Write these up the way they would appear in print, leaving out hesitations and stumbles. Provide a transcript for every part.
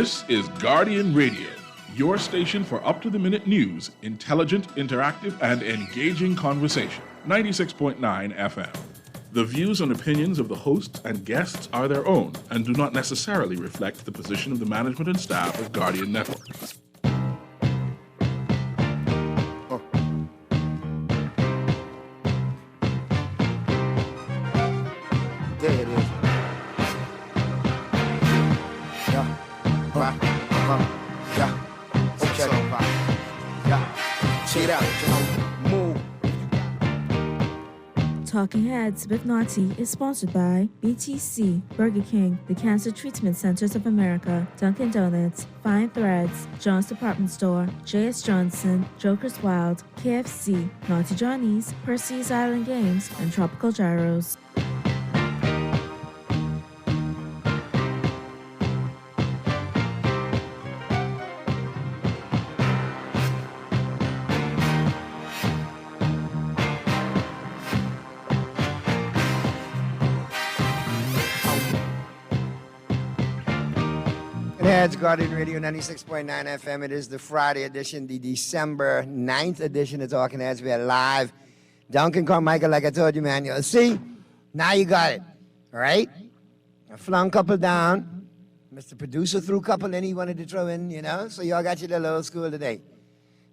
This is Guardian Radio, your station for up-to-the-minute news, intelligent, interactive, and engaging conversation. 96.9 FM. The views and opinions of the hosts and guests are their own and do not necessarily reflect the position of the management and staff of Guardian Network. There it is. Yeah. Yeah. Okay. Yeah. Check it out. Move. Talking Heads with Naughty is sponsored by BTC, Burger King, the Cancer Treatment Centers of America, Dunkin' Donuts, Fine Threads, John's Department Store, J.S. Johnson, Joker's Wild, KFC, Naughty Johnny's, Percy's Island Games, and Tropical Gyros. It's Guardian Radio 96.9 FM. It is the Friday edition, the December 9th edition of Talking Heads. We are live. Duncan Carmichael, like I told you, man. You see, now you got it. All right? I flung a couple down. Mr. Producer threw a couple in he wanted to throw in, so y'all got your little old school today.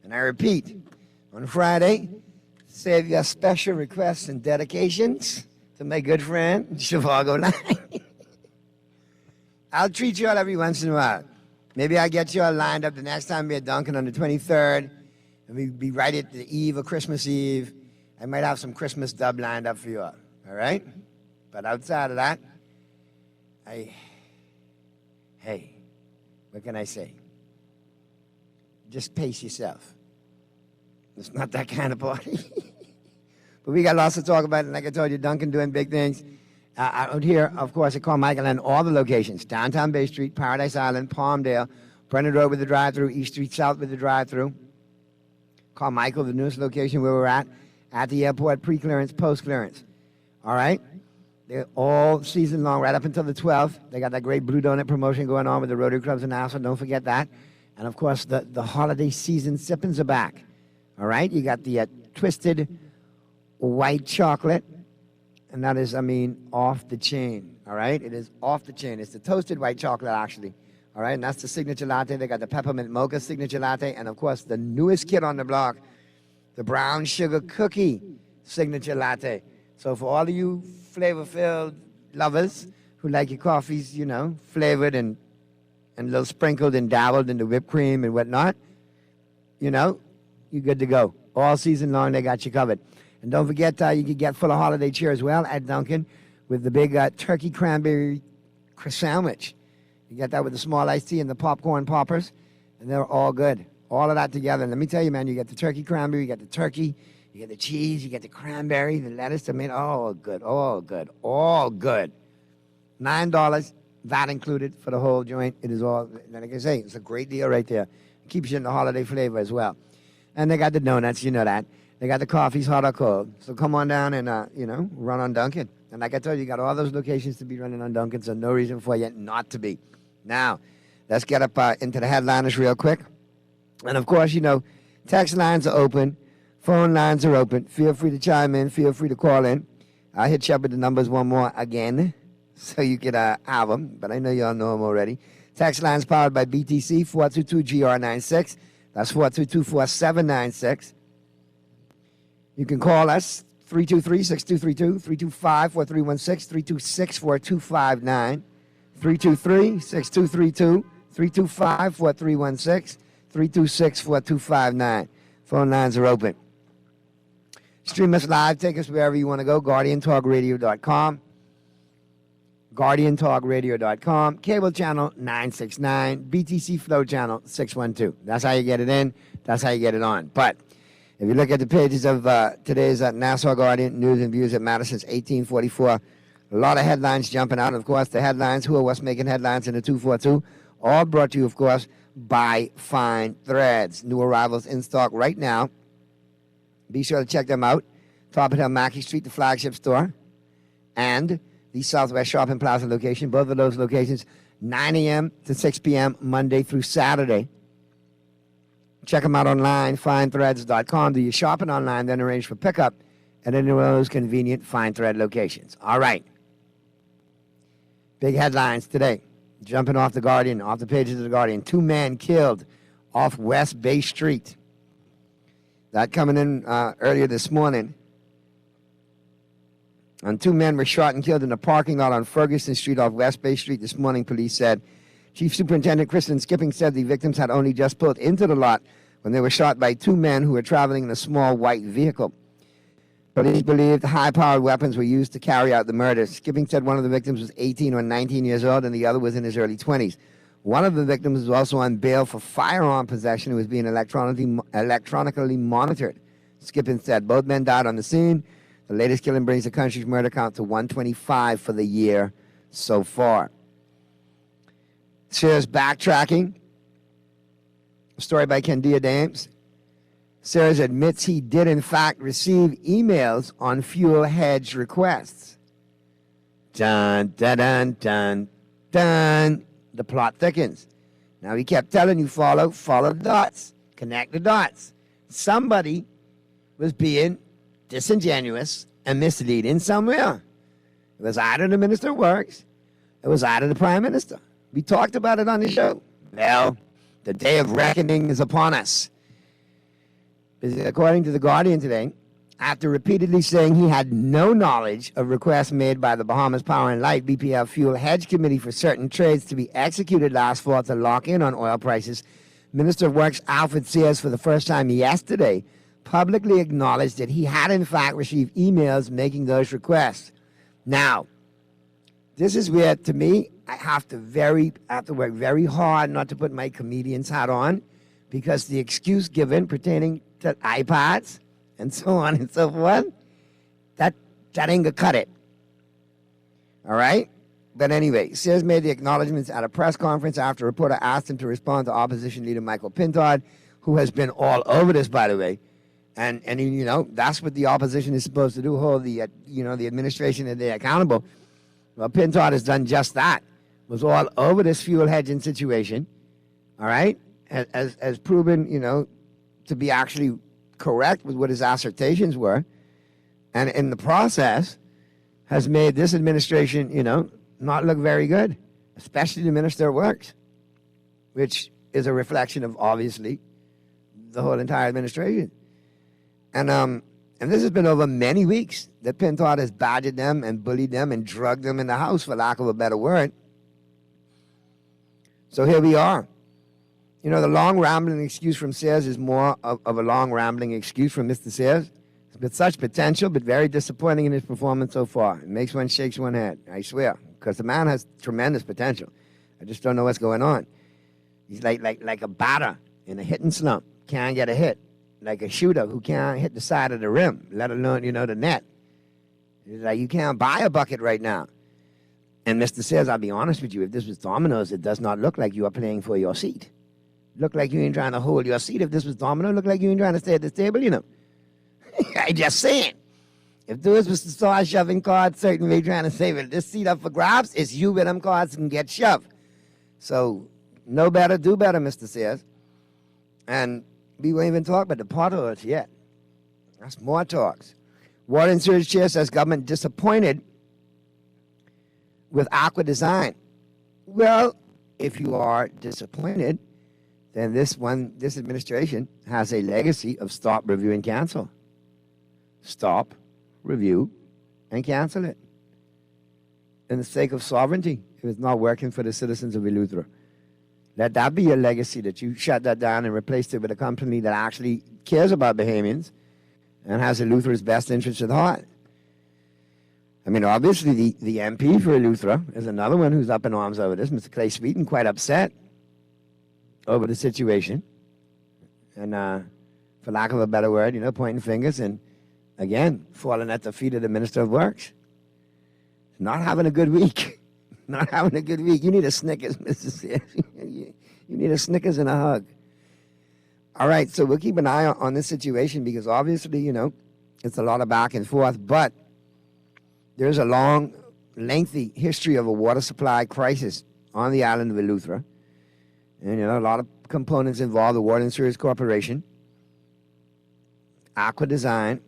And I repeat, on Friday, save your special requests and dedications to my good friend, Shivago Line. I'll treat you all every once in a while. Maybe I'll get you all lined up the next time we're Duncan on the 23rd, and we'll be right at the eve of Christmas Eve. I might have some Christmas dub lined up for you all right? But outside of that, hey, what can I say? Just pace yourself. It's not that kind of party. But we got lots to talk about, and like I told you, Duncan doing big things. Out here, of course, at Carmichael and all the locations. Downtown Bay Street, Paradise Island, Palmdale, Brennan Road with the drive-thru, East Street South with the drive-thru. Carmichael, the newest location where we're at the airport, pre-clearance, post-clearance. All right? They're all season long, right up until the 12th. They got that great Blue Donut promotion going on with the Rotary Clubs in Nassau. Don't forget that. And, of course, the holiday season sippins are back. All right? You got the twisted white chocolate. And that is, off the chain, all right? It is off the chain. It's the toasted white chocolate, actually, all right? And that's the signature latte. They got the peppermint mocha signature latte. And, of course, the newest kid on the block, the brown sugar cookie signature latte. So for all of you flavor-filled lovers who like your coffees, flavored and a little sprinkled and dabbled in the whipped cream and whatnot, you're good to go. All season long, they got you covered. And don't forget, you can get full of holiday cheer as well at Dunkin' with the big turkey cranberry sandwich. You get that with the small iced tea and the popcorn poppers, and they're all good. All of that together. And let me tell you, man, you get the turkey cranberry, you get the turkey, you get the cheese, you get the cranberry, the lettuce, all good, all good, all good. $9, that included for the whole joint. It is all, like I say, it's a great deal right there. It keeps you in the holiday flavor as well. And they got the donuts, you know that. They got the coffees, hot or cold. So come on down and, run on Dunkin'. And like I told you, you got all those locations to be running on Dunkin', so no reason for you not to be. Now, let's get up into the headliners real quick. And, of course, text lines are open. Phone lines are open. Feel free to chime in. Feel free to call in. I'll hit you up with the numbers one more again so you can have them. But I know you all know them already. Text lines powered by BTC, 422-GR96. That's 422-4796. You can call us, 323-6232, 325-4316, 326-4259, 323-6232, 325-4316, 326-4259. Phone lines are open. Stream us live. Take us wherever you want to go. GuardianTalkRadio.com. GuardianTalkRadio.com. Cable channel 969. BTC Flow channel 612. That's how you get it in. That's how you get it on. But if you look at the pages of today's Nassau Guardian, News and Views that matter since 1844, a lot of headlines jumping out. And, of course, the headlines, who are what's making headlines in the 242, all brought to you, of course, by Fine Threads. New arrivals in stock right now. Be sure to check them out. Top of Hill, Mackey Street, the flagship store, and the Southwest Shopping Plaza location. Both of those locations 9 a.m. to 6 p.m. Monday through Saturday. Check them out online, findthreads.com. Do your shopping online, then arrange for pickup at any of those convenient Find Thread locations. All right. Big headlines today. Jumping off the Guardian, off the pages of the Guardian. 2 men killed off West Bay Street. That coming in earlier this morning. And 2 men were shot and killed in a parking lot on Ferguson Street off West Bay Street this morning, police said. Chief Superintendent Kristen Skipping said the victims had only just pulled into the lot when they were shot by 2 men who were traveling in a small white vehicle. Police believed high-powered weapons were used to carry out the murders. Skipping said one of the victims was 18 or 19 years old and the other was in his early 20s. One of the victims was also on bail for firearm possession and was being electronically monitored. Skipping said both men died on the scene. The latest killing brings the country's murder count to 125 for the year so far. Sears backtracking. A story by Kendia Dames. Sears admits he did, in fact, receive emails on fuel hedge requests. Dun, dun, dun, dun, dun. The plot thickens. Now, he kept telling you, follow the dots, connect the dots. Somebody was being disingenuous and misleading somewhere. It was either the Minister of Works, it was either the Prime Minister. We talked about it on the show. Well, the day of reckoning is upon us. According to The Guardian today, after repeatedly saying he had no knowledge of requests made by the Bahamas Power and Light BPL Fuel Hedge Committee for certain trades to be executed last fall to lock in on oil prices, Minister of Works Alfred Sears, for the first time yesterday, publicly acknowledged that he had in fact received emails making those requests. Now, this is where, to me, I have to work very hard not to put my comedian's hat on, because the excuse given pertaining to iPads and so on and so forth, that ain't gonna cut it. All right? But anyway, Sears made the acknowledgments at a press conference after a reporter asked him to respond to opposition leader Michael Pintard, who has been all over this, by the way. And you know, that's what the opposition is supposed to do, hold the administration and they accountable. Well, Pintard has done just that. Was all over this fuel hedging situation, all right? As proven, to be actually correct with what his assertions were. And in the process, has made this administration, not look very good, especially the Minister of Works, which is a reflection of, obviously, the whole entire administration. And this has been over many weeks that Pintard has badgered them and bullied them and drugged them in the house, for lack of a better word. So here we are. The long rambling excuse from Sears is more of a long rambling excuse from Mr. Sears. With such potential, but very disappointing in his performance so far. It makes one shakes one head, I swear, because the man has tremendous potential. I just don't know what's going on. He's like a batter in a hitting slump, can't get a hit. Like a shooter who can't hit the side of the rim, let alone, the net. It's like you can't buy a bucket right now. And Mr. Sears, I'll be honest with you, if this was Domino's, it does not look like you are playing for your seat. Look like you ain't trying to hold your seat. If this was Domino, look like you ain't trying to stay at this table, I just saying. If this was to start shoving cards, certainly trying to say, well, this seat up for grabs, it's you with them cards can get shoved. So, know better, do better, Mr. Sears. And we won't even talk about the potholes yet. That's more talks. Warren Sears chair says government disappointed with Aqua Design. Well, if you are disappointed, then this administration has a legacy of stop, review, and cancel. Stop, review, and cancel it. In the sake of sovereignty, if it's not working for the citizens of Eleuthera. Let that be your legacy, that you shut that down and replaced it with a company that actually cares about Bahamians and has Eleuthera's best interests at heart. I mean, obviously, the MP for Eleuthera is another one who's up in arms over this, Mr. Clay Sweeten, quite upset over the situation. And for lack of a better word, pointing fingers and, again, falling at the feet of the Minister of Works. Not having a good week. Not having a good week. You need a Snickers, Mr. Sears. You need a Snickers and a hug. All right, so we'll keep an eye on this situation because obviously, it's a lot of back and forth, but there's a long, lengthy history of a water supply crisis on the island of Eleuthera. And, a lot of components involved, the Water and Sewage Corporation, Aqua Design,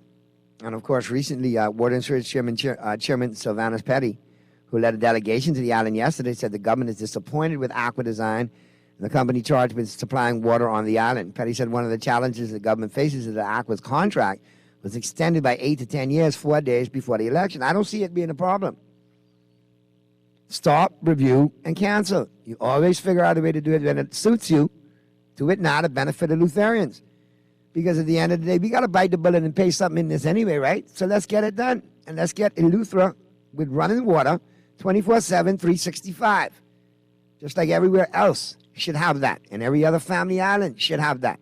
and, of course, recently, Water and Sewage Chairman Sylvanus Petty, who led a delegation to the island yesterday, said the government is disappointed with Aqua Design and the company charged with supplying water on the island. Petty said one of the challenges the government faces is that Aqua's contract was extended by 8 to 10 years, 4 days before the election. I don't see it being a problem. Stop, review, and cancel. You always figure out a way to do it when it suits you, do it now to benefit the Lutherians. Because at the end of the day, we got to bite the bullet and pay something in this anyway, right? So let's get it done. And let's get Eleuthera with running water 24/7, 365. Just like everywhere else should have that. And every other family island should have that.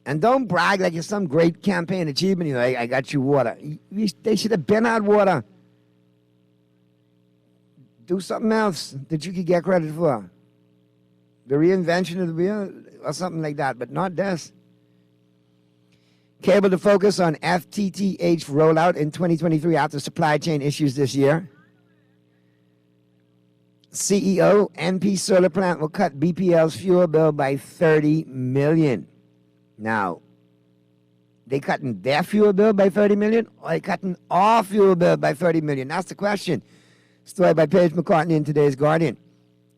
And don't brag like it's some great campaign achievement. I got you water. They should have been out water. Do something else that you could get credit for. The reinvention of the wheel or something like that, but not this. Cable to focus on FTTH rollout in 2023 after supply chain issues this year. CEO, NP Solar Plant will cut BPL's fuel bill by $30 million. Now, they cutting their fuel bill by $30 million, or they cutting our fuel bill by $30 million? That's the question. Story by Paige McCartney in today's Guardian.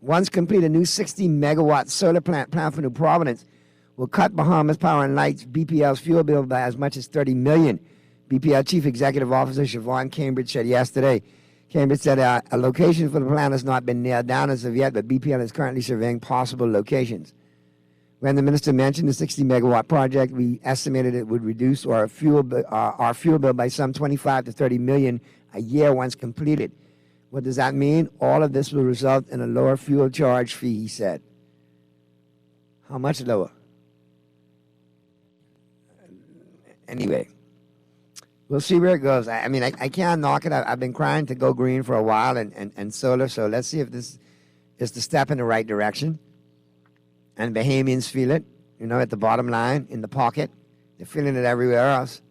Once complete, a new 60-megawatt solar plant planned for New Providence will cut Bahamas Power and Light's BPL's fuel bill by as much as $30 million. BPL Chief Executive Officer Siobhan Cambridge said yesterday. Cambridge said a location for the plant has not been nailed down as of yet, but BPL is currently surveying possible locations. When the minister mentioned the 60-megawatt project, we estimated it would reduce our fuel bill by some $25 to $30 million a year once completed. What does that mean? All of this will result in a lower fuel charge fee, he said. How much lower? Anyway, we'll see where it goes. I can't knock it. I've been crying to go green for a while and solar, so let's see if this is the step in the right direction. And Bahamians feel it, at the bottom line, in the pocket. They're feeling it everywhere else.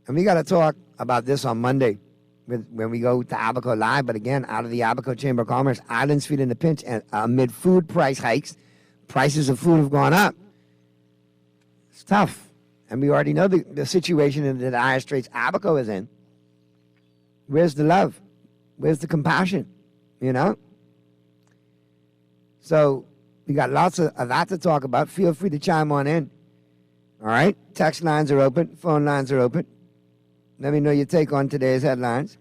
And we got to talk about this on Monday when we go to Abaco Live. But again, out of the Abaco Chamber of Commerce, islands feeling the pinch. And amid food price hikes, prices of food have gone up. It's tough. And we already know the situation that Dire Straits Abaco is in. Where's the love? Where's the compassion? So we got lots of that to talk about. Feel free to chime on in. All right? Text lines are open. Phone lines are open. Let me know your take on today's headlines.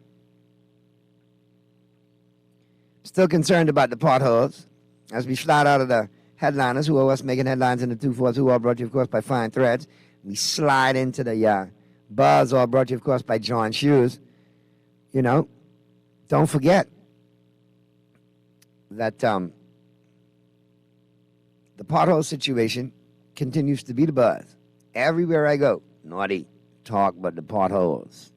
Still concerned about the potholes. As we slide out of the headliners who are us making headlines in the 2-4s, who are brought to you, of course, by Fine Threads. We slide into the buzz, all brought to you, of course, by John Shoes. Don't forget that the pothole situation continues to be the buzz. Everywhere I go, naughty talk about the potholes.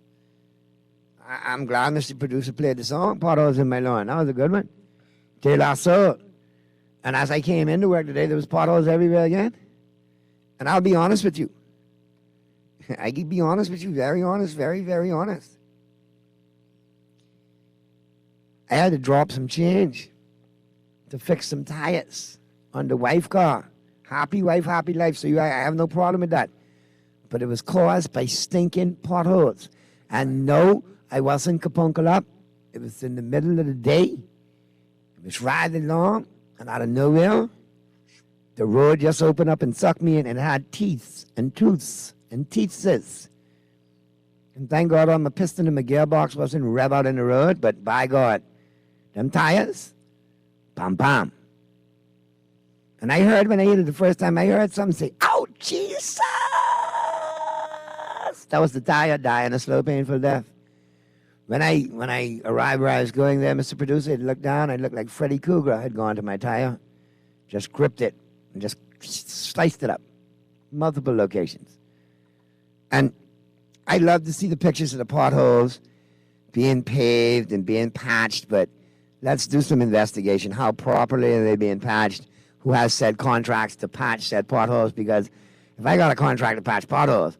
I'm glad Mr. Producer played the song, Potholes in My Lawn. That was a good one. De La Soul. And as I came into work today, there was potholes everywhere again. And I'll be honest with you. I can be honest with you, very honest, very, very honest. I had to drop some change to fix some tires on the wife car. Happy wife, happy life. So I have no problem with that. But it was caused by stinking potholes. And no, I wasn't kapunkel up. It was in the middle of the day. It was riding along, and out of nowhere, the road just opened up and sucked me in, and it had teeth and tooths and teethses. And thank God all my piston and my gearbox wasn't rev out in the road, but by God, them tires, bam, bam. And I heard when I hit it the first time, I heard something say, "Oh, Jesus!" That was the tire dying a slow, painful death. When I arrived where I was going there, Mr. Producer, I'd look down, I looked like Freddy Krueger had gone to my tire, just gripped it, and just sliced it up. Multiple locations. And I love to see the pictures of the potholes being paved and being patched, but let's do some investigation. How properly are they being patched? Who has said contracts to patch said potholes? Because if I got a contract to patch potholes,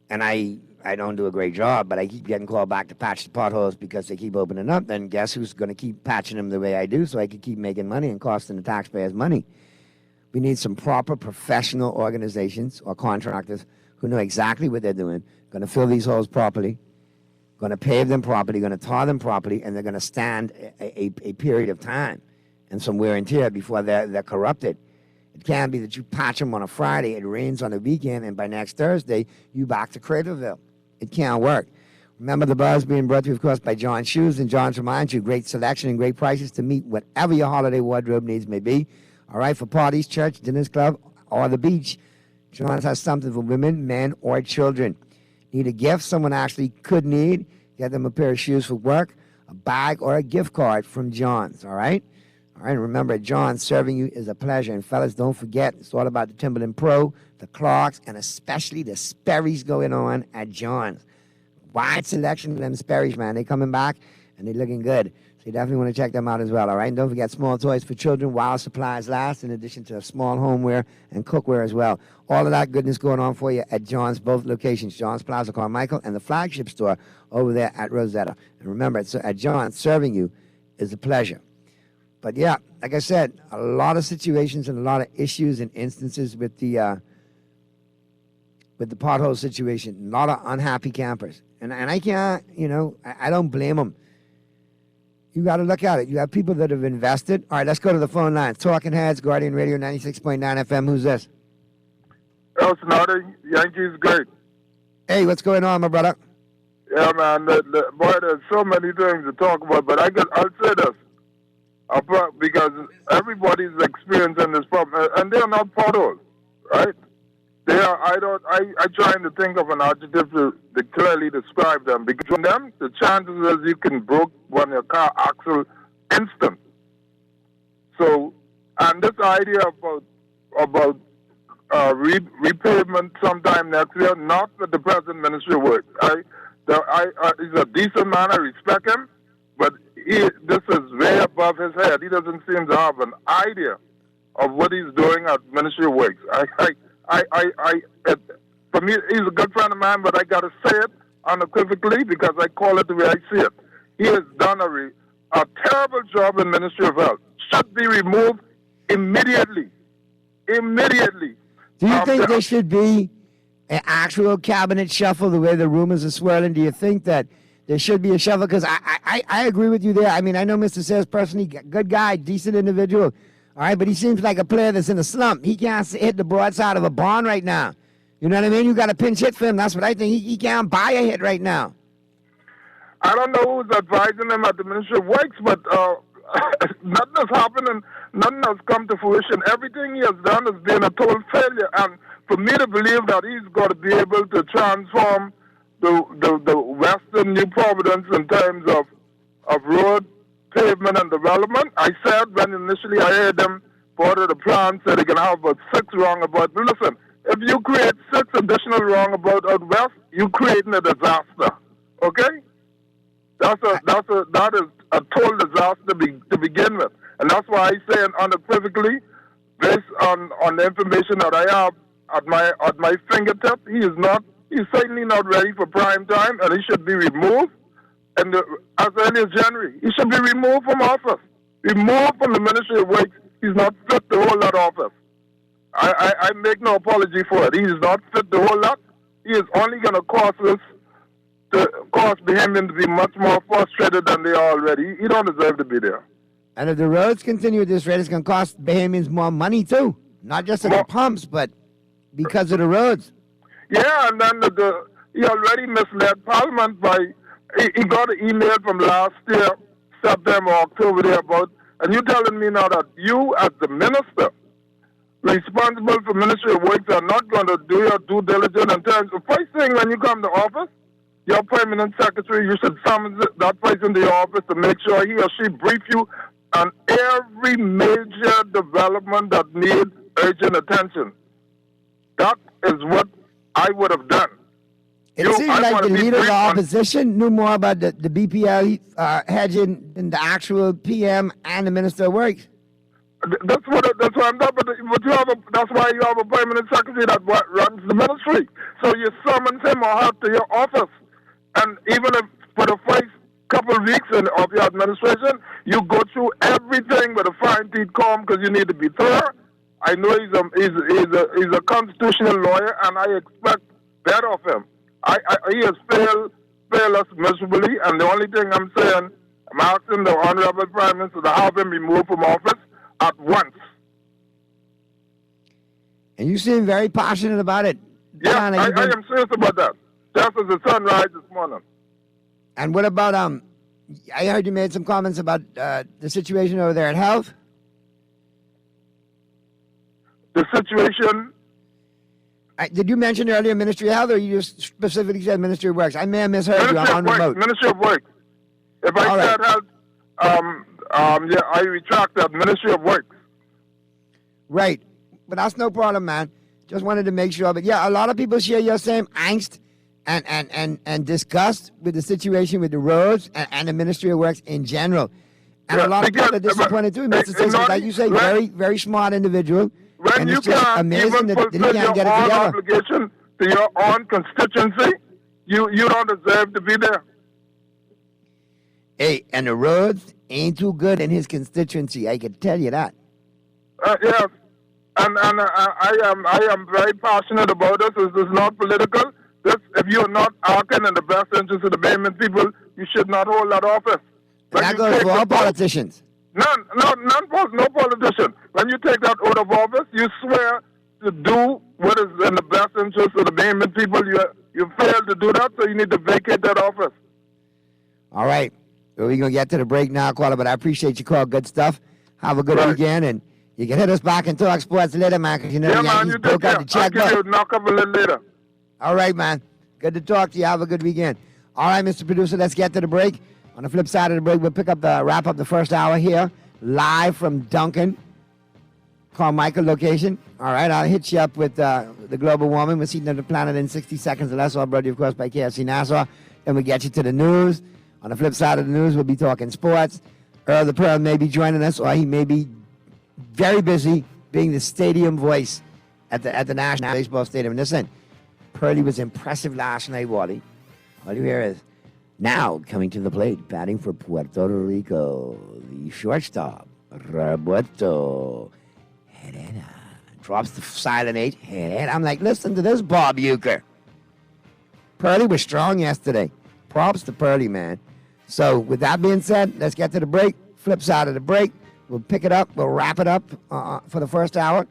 and I I don't do a great job, but I keep getting called back to patch the potholes because they keep opening up, then guess who's going to keep patching them the way I do so I can keep making money and costing the taxpayers money? We need some proper professional organizations or contractors who know exactly what they're doing, going to fill these holes properly, going to pave them properly, going to tar them properly, and they're going to stand a period of time and some wear and tear before they're corrupted. It can't be that you patch them on a Friday, it rains on the weekend, and by next Thursday, you back to Cradleville. It can't work. Remember, the buzz being brought to you, of course, by John's Shoes, and John's reminds you, great selection and great prices to meet whatever your holiday wardrobe needs may be. All right, for parties, church, dinners, club, or the beach, John's has something for women, men, or children. Need a gift someone actually could need? Get them a pair of shoes for work, a bag, or a gift card from John's, all right? All right, remember, John's serving you is a pleasure. And fellas, don't forget, it's all about the Timberland Pro, the Clarks, and especially the Sperry's going on at John's. Wide selection of them Sperry's, man. They coming back, and they're looking good. So you definitely want to check them out as well, all right? And don't forget small toys for children while supplies last, in addition to small homeware and cookware as well. All of that goodness going on for you at John's, both locations, John's Plaza Carmichael and the flagship store over there at Rosetta. And remember, it's at John's, serving you is a pleasure. But yeah, like I said, a lot of situations and a lot of issues and instances with the pothole situation. A lot of unhappy campers. And I can't, I don't blame them. You got to look at it. You have people that have invested. All right, let's go to the phone lines. Talking Heads, Guardian Radio 96.9 FM. Who's this? El Sonata, Yankees great. Hey, what's going on, my brother? Yeah, man. Boy, there's so many things to talk about, but I'll say this. Because everybody's experiencing this problem, and they're not potholes, right? They are. I'm trying to think of an adjective to clearly describe them. Because from them, the chances is you can broke one your car axle instant. So, and this idea about repavement sometime next year, not with the present Ministry of Works. He's a decent man. I respect him, but this is way above his head. He doesn't seem to have an idea of what he's doing at Ministry of Works. For me, he's a good friend of mine, but I got to say it unequivocally because I call it the way I see it. He has done a terrible job in Ministry of Health. Should be removed immediately. Immediately. Do you think there should be an actual cabinet shuffle the way the rumors are swirling? Do you think that there should be a shuffle? Because I agree with you there. I mean, I know Mr. Sayers personally, good guy, decent individual. All right, but he seems like a player that's in a slump. He can't hit the broadside of a barn right now. You know what I mean? You got a pinch hit for him. That's what I think. He can't buy a hit right now. I don't know who's advising him at the Ministry of Works, but nothing has happened and nothing has come to fruition. Everything he has done has been a total failure. And for me to believe that he's got to be able to transform the Western New Providence in terms of road, pavement, and development, I said when initially I heard them part of the plan said they can have about 6 roundabouts. But listen, if you create 6 additional roundabouts out west, you're creating a disaster. Okay? That is a total disaster to begin with. And that's why I say unequivocally, based on the information that I have at my fingertip, he's certainly not ready for prime time, and he should be removed. And as early as January, he should be removed from office. Removed from the Ministry of Works. He's not fit to hold that office. I make no apology for it. He is not fit to hold that. He is only going to cause Bahamians to be much more frustrated than they are already. He don't deserve to be there. And if the roads continue at this rate, it's going to cost Bahamians more money too. Not just at the pumps, but because of the roads. Yeah, and then he already misled Parliament by, he got an email from last year, September, October there about, and you telling me now that you as the minister responsible for Ministry of Works are not going to do your due diligence in terms of first thing when you come to office, your permanent secretary, you should summon that person to your office to make sure he or she brief you on every major development that needs urgent attention. That is what I would have done. It seems like the leader of the opposition knew more about the BPL hedging than the actual PM and the Minister of Works. That's what I'm talking about. But that's why you have a permanent secretary that runs the ministry. So you summons him or her to your office, and even if for the first couple of weeks of your administration, you go through everything with a fine teeth comb because you need to be thorough. I know he's a constitutional lawyer, and I expect better of him. He has failed us miserably, and the only thing I'm saying, I'm asking the Honorable Prime Minister to have him removed from office at once. And you seem very passionate about it. Yes, I am serious about that. Just as the sun rises this morning. And what about, I heard you made some comments about the situation over there at Health. The situation... Did you mention earlier Ministry of Health, or you just specifically said Ministry of Works? I may have misheard you. I'm on remote. Ministry of Works. If I said Health, I retract that. Ministry of Works. Right. But that's no problem, man. Just wanted to make sure. But yeah, a lot of people share your same angst and disgust with the situation with the roads and the Ministry of Works in general. And a lot of people are disappointed too, Mr. Simpson. Like you say, very, very smart individual. When you can't even fulfill your own obligation to your own constituency, you don't deserve to be there. Hey, and the roads ain't too good in his constituency. I can tell you that. Yes, and I am very passionate about this. This is not political. If you're not acting in the best interest of the Bayman people, you should not hold that office. And that goes for all politicians. No politician. When you take that oath of office, you swear to do what is in the best interest of the Bayman people. You failed to do that, so you need to vacate that office. All right. Well, we're going to get to the break now, Koala, but I appreciate your call. Good stuff. Have a good weekend, and you can hit us back and talk sports later, man, because you know the Yankees broke out the checkbook. I'll give you a knock up a little later. All right, man. Good to talk to you. Have a good weekend. All right, Mr. Producer, let's get to the break. On the flip side of the break, we'll wrap up the first hour here, live from Duncan Carmichael location. All right, I'll hit you up with the global warming. We're seeing the planet in 60 seconds or less. All brought to you, of course, by KFC Nassau. Then we get you to the news. On the flip side of the news, we'll be talking sports. Earl the Pearl may be joining us, or he may be very busy being the stadium voice at the National Baseball Stadium. And listen, Pearlie was impressive last night, Wally. All you hear is, now coming to the plate, batting for Puerto Rico, the shortstop, Roberto Herrera. Drops the silent H, Herrera. I'm like, listen to this, Bob Uecker. Pearlie was strong yesterday. Props to Pearlie, man. So with that being said, let's get to the break. Flip side of the break, we'll pick it up. We'll wrap it up for the first hour,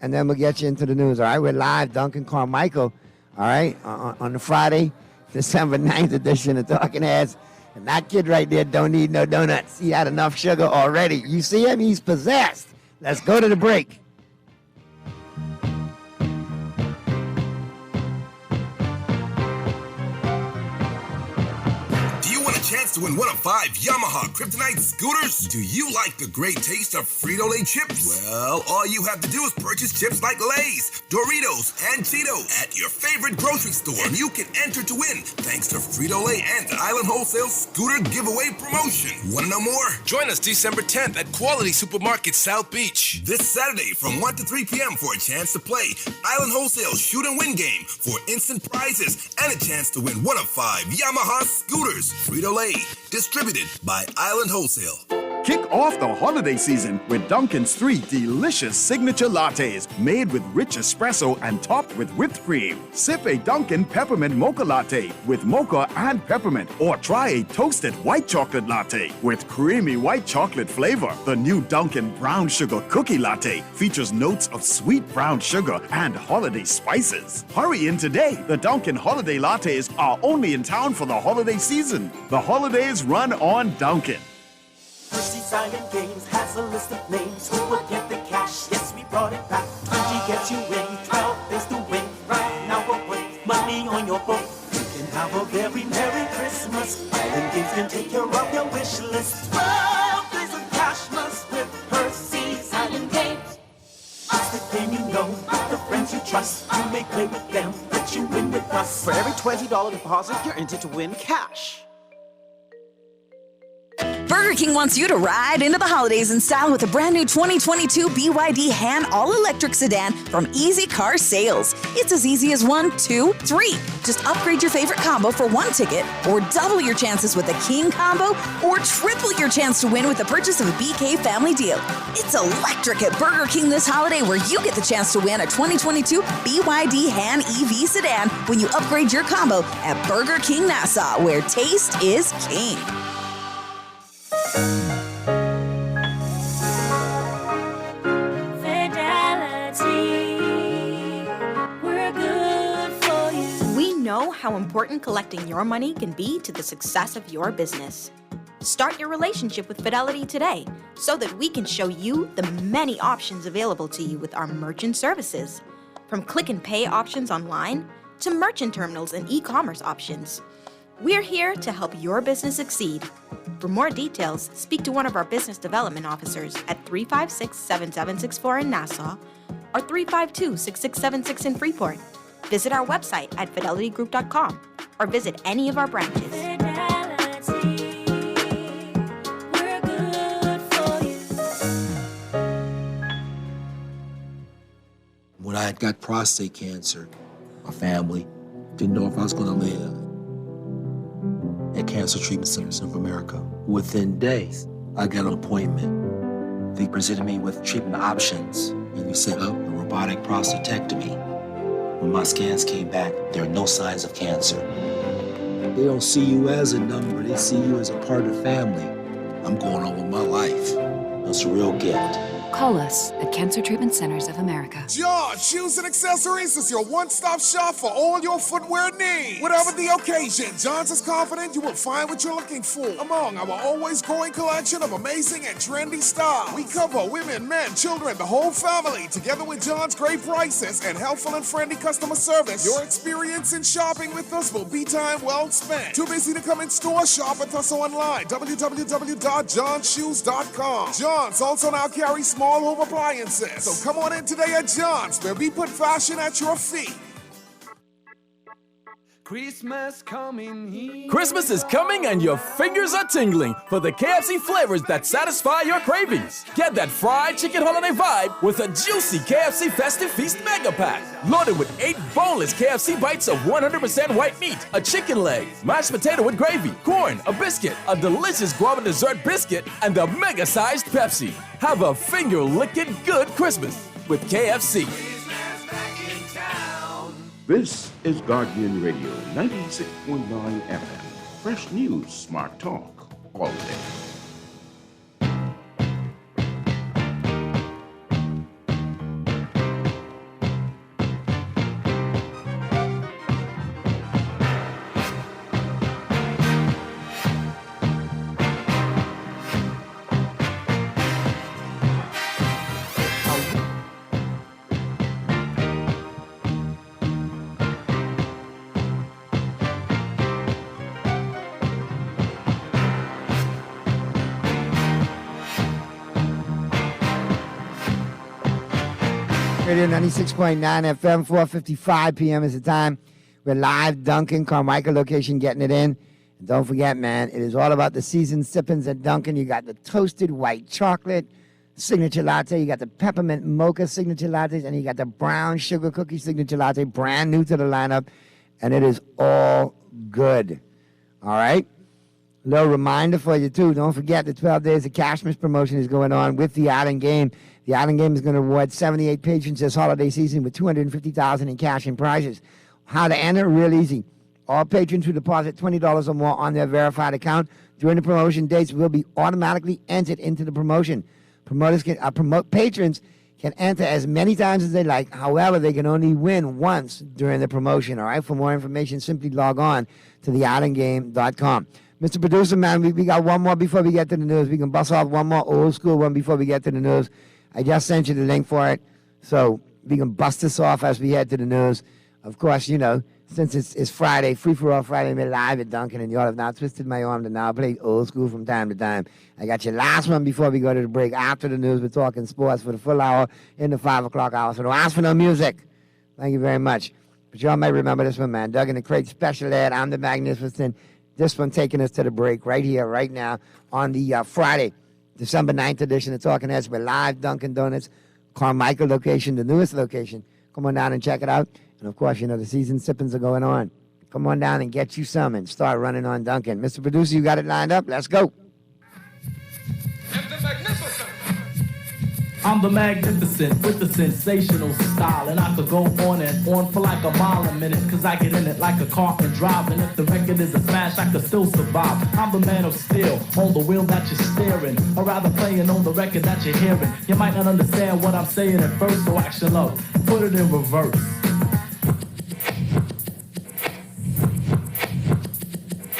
and then we'll get you into the news. All right, we're live, Duncan Carmichael. All right, on the Friday, December 9th edition of Talking Heads. And that kid right there don't need no donuts. He had enough sugar already. You see him? He's possessed. Let's go to the break. Chance to win one of 5 Yamaha Kryptonite scooters? Do you like the great taste of Frito-Lay chips? Well, all you have to do is purchase chips like Lay's, Doritos, and Cheetos at your favorite grocery store, and you can enter to win thanks to Frito-Lay and the Island Wholesale Scooter Giveaway Promotion. Want to know more? Join us December 10th at Quality Supermarket South Beach. This Saturday from 1 to 3 p.m. for a chance to play Island Wholesale Shoot and Win game for instant prizes and a chance to win one of 5 Yamaha scooters. Frito-Lay, distributed by Island Wholesale. Kick off the holiday season with Dunkin's 3 delicious signature lattes made with rich espresso and topped with whipped cream. Sip a Dunkin' Peppermint Mocha Latte with mocha and peppermint, or try a toasted white chocolate latte with creamy white chocolate flavor. The new Dunkin' Brown Sugar Cookie Latte features notes of sweet brown sugar and holiday spices. Hurry in today. The Dunkin' Holiday Lattes are only in town for the holiday season. The holidays run on Dunkin'. Hershey's Island Games has a list of names who will get the cash. Yes, we brought it back. 20 gets you in, 12 is the win. Right now we'll put money on your book. You can have a very Merry Christmas. Island Games can take care of your wish list. 12 days of cashmas with Hershey's Island Games. It's the game you know, with the friends you trust. You may play with them, but you win with us. For every $20 deposit, you're entered to win cash. Burger Burger King wants you to ride into the holidays in style with a brand new 2022 BYD Han all-electric sedan from Easy Car Sales. It's as easy as 1, 2, 3. Just upgrade your favorite combo for one ticket, or double your chances with a King combo, or triple your chance to win with the purchase of a BK family deal. It's electric at Burger King this holiday, where you get the chance to win a 2022 BYD Han EV sedan when you upgrade your combo at Burger King Nassau, where taste is king. We know how important collecting your money can be to the success of your business. Start your relationship with Fidelity today so that we can show you the many options available to you with our merchant services. From click and pay options online to merchant terminals and e-commerce options. We're here to help your business succeed. For more details, speak to one of our business development officers at 356-7764 in Nassau or 352-6676 in Freeport. Visit our website at fidelitygroup.com or visit any of our branches. When I got prostate cancer, my family didn't know if I was going to live. At Cancer Treatment Centers of America, within days, I got an appointment. They presented me with treatment options, and we set up a robotic prostatectomy. When my scans came back, there are no signs of cancer. They don't see you as a number, they see you as a part of the family. I'm going on with my life. That's a real gift. Call us at Cancer Treatment Centers of America. John Shoes and Accessories is your one-stop shop for all your footwear needs. Whatever the occasion, John's is confident you will find what you're looking for among our always growing collection of amazing and trendy styles. We cover women, men, children, the whole family, together with John's great prices and helpful and friendly customer service. Your experience in shopping with us will be time well spent. Too busy to come in store? Shop with us online, www.johnshoes.com. John's also now carries small home appliances. So come on in today at John's, where we put fashion at your feet. Christmas is coming and your fingers are tingling for the KFC flavors that satisfy your cravings. Get that fried chicken holiday vibe with a juicy KFC Festive Feast Mega Pack. Loaded with 8 boneless KFC bites of 100% white meat, a chicken leg, mashed potato with gravy, corn, a biscuit, a delicious guava dessert biscuit, and a mega-sized Pepsi. Have a finger-licking good Christmas with KFC. This is Guardian Radio 96.9 FM. Fresh news, smart talk, all day. Radio 96.9 FM, 4:55 p.m. is the time. We're live, Dunkin', Carmichael location, getting it in. And don't forget, man, it is all about the seasoned sippings at Dunkin'. You got the toasted white chocolate signature latte. You got the peppermint mocha signature lattes. And you got the brown sugar cookie signature latte, brand new to the lineup. And it is all good. All right? Little reminder for you, too. Don't forget the 12 days of Cashmas promotion is going on with the Island Game. The Island Game is going to reward 78 patrons this holiday season with $250,000 in cash and prizes. How to enter? Real easy. All patrons who deposit $20 or more on their verified account during the promotion dates will be automatically entered into the promotion. Patrons can enter as many times as they like. However, they can only win once during the promotion. All right. For more information, simply log on to theislandgame.com. Mr. Producer, man, we got one more before we get to the news. We can bust off one more old school one before we get to the news. I just sent you the link for it, so we can bust this off as we head to the news. Of course, you know, since it's Friday, Free For All Friday, we're live at Dunkin', and y'all have now twisted my arm to now play old school from time to time. I got your last one before we go to the break. After the news, we're talking sports for the full hour in the 5 o'clock hour, so don't ask for no music. Thank you very much. But y'all may remember this one, man. Doug and the Crate Special Ed. I'm the Magnificent This one taking us to the break right here, right now, on the Friday, December 9th edition of Talking Heads. We're live, Dunkin' Donuts, Carmichael location, the newest location. Come on down and check it out. And, of course, you know, the season sippings are going on. Come on down and get you some and start running on Dunkin'. Mr. Producer, you got it lined up? Let's go. I'm the magnificent with the sensational style, and I could go on and on for like a mile a minute, cause I get in it like a car and drive, and if the record is a smash, I could still survive. I'm the man of steel, on the wheel that you're steering, or rather playing on the record that you're hearing. You might not understand what I'm saying at first, so action love, put it in reverse.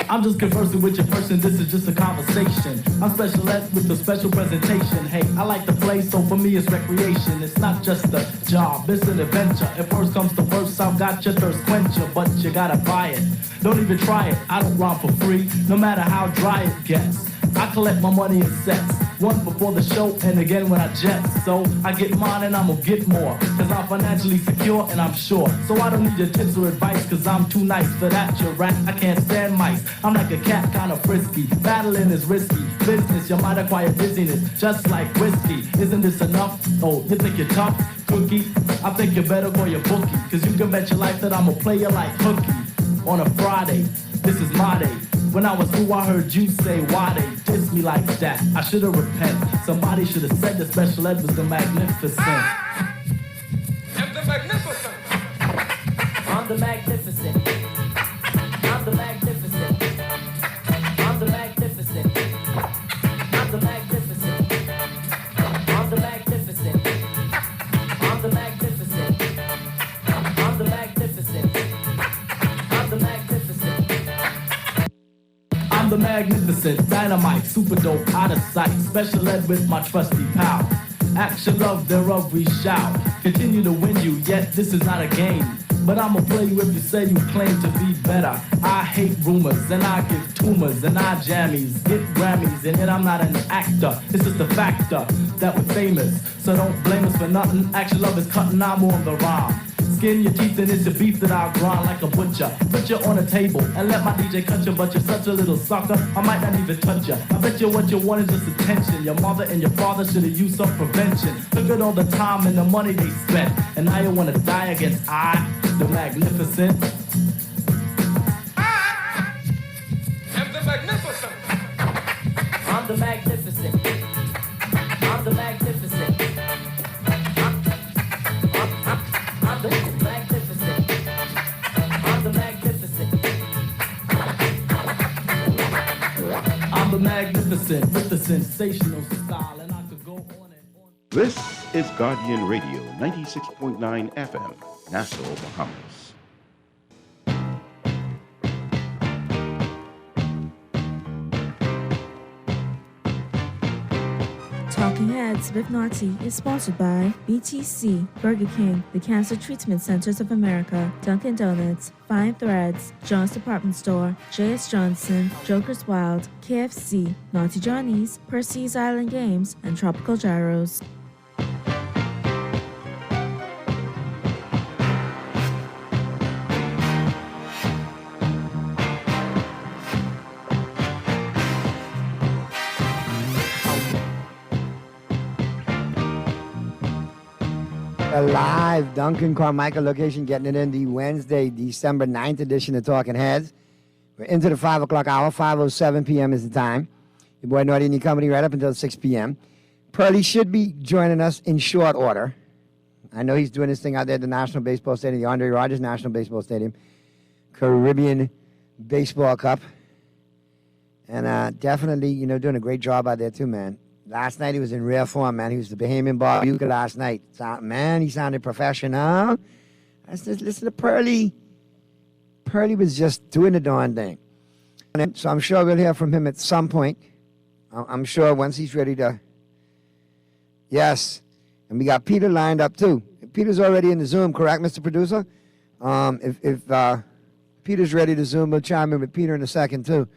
I'm just conversing with your person, this is just a conversation. I'm special ed with a special presentation. Hey, I like to play, so for me it's recreation. It's not just a job, it's an adventure. If worst comes to worst, I've got your thirst quencher, but you gotta buy it. Don't even try it, I don't rhyme for free, no matter how dry it gets. I collect my money in sets, one before the show and again when I jet. So I get mine and I'm gonna get more, cause I'm financially secure and I'm sure. So I don't need your tips or advice, cause I'm too nice for that, you rat. I can't stand mice, I'm like a cat, kinda frisky. Battling is risky, business, you might acquire dizziness, just like whiskey. Isn't this enough? Oh, you think you're tough? Cookie? I think you better call your bookie, cause you can bet your life that I'm a player like hooky. On a Friday, this is my day. When I was through, I heard you say, why they diss me like that? I should've repent. Somebody should've said the special ed was the magnificent. I'm the magnificent. I'm the magnificent. I'm the magnificent. I'm the magnificent. I'm the magnificent. I'm the magnificent. I'm the magnificent. I'm the magnificent. I'm the magnificent. I'm the magnificent, dynamite, super dope, out of sight. Special ed with my trusty pal. Action, love, thereof we shout. Continue to win you, yet this is not a game. But I'ma play you if you say you claim to be better. I hate rumors, and I give tumors, and I jammies, get Grammys, and yet I'm not an actor. It's just a factor that we're famous. So don't blame us for nothing. Action, love is cutting, I'm on the rhyme. Skin your teeth and it's the beef that I'll grind like a butcher. Put you on a table and let my DJ cut you, but you're such a little sucker, I might not even touch you. I bet you what you want is just attention. Your mother and your father should have used some prevention. Look at all the time and the money they spent, and now you want to die against I, the magnificent. I'm the magnificent. I'm the magnificent. I'm the magnificent. I'm the magnificent. I'm the magnificent. I'm the magnificent with the sensational style, and I could go on and on. This is Guardian Radio, 96.9 FM, Nassau, Bahamas. Talking Heads with Naughty is sponsored by BTC, Burger King, the Cancer Treatment Centers of America, Dunkin' Donuts, Fine Threads, John's Department Store, J.S. Johnson, Joker's Wild, KFC, Naughty Johnny's, Percy's Island Games, and Tropical Gyros. A live Duncan Carmichael location, getting it in the Wednesday, December 9th edition of Talking Heads. We're into the 5 o'clock hour. 5:07 p.m. is the time. Your boy Naughty and your company right up until 6 p.m. Pearly should be joining us in short order. I know he's doing this thing out there at the National Baseball Stadium, the Andre Rogers National Baseball Stadium, Caribbean Baseball Cup. And definitely, doing a great job out there too, man. Last night he was in rare form, man. He was the Bahamian Barbuka last night. Man, he sounded professional. Listen to Pearly. Pearly was just doing the darn thing. So I'm sure we'll hear from him at some point. I'm sure once he's ready to. Yes. And we got Peter lined up too. Peter's already in the Zoom, correct, Mr. Producer? If Peter's ready to Zoom, we'll chime in with Peter in a second too.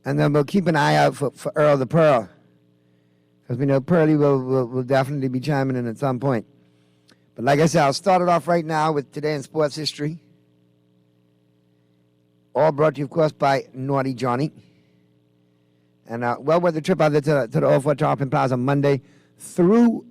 And then we'll keep an eye out for Earl the Pearl. Because we know Pearly will definitely be chiming in at some point. But like I said, I'll start it off right now with Today in Sports History. All brought to you, of course, by Naughty Johnny. And well worth the trip out there to the Old Fort Tarpon Plaza Monday through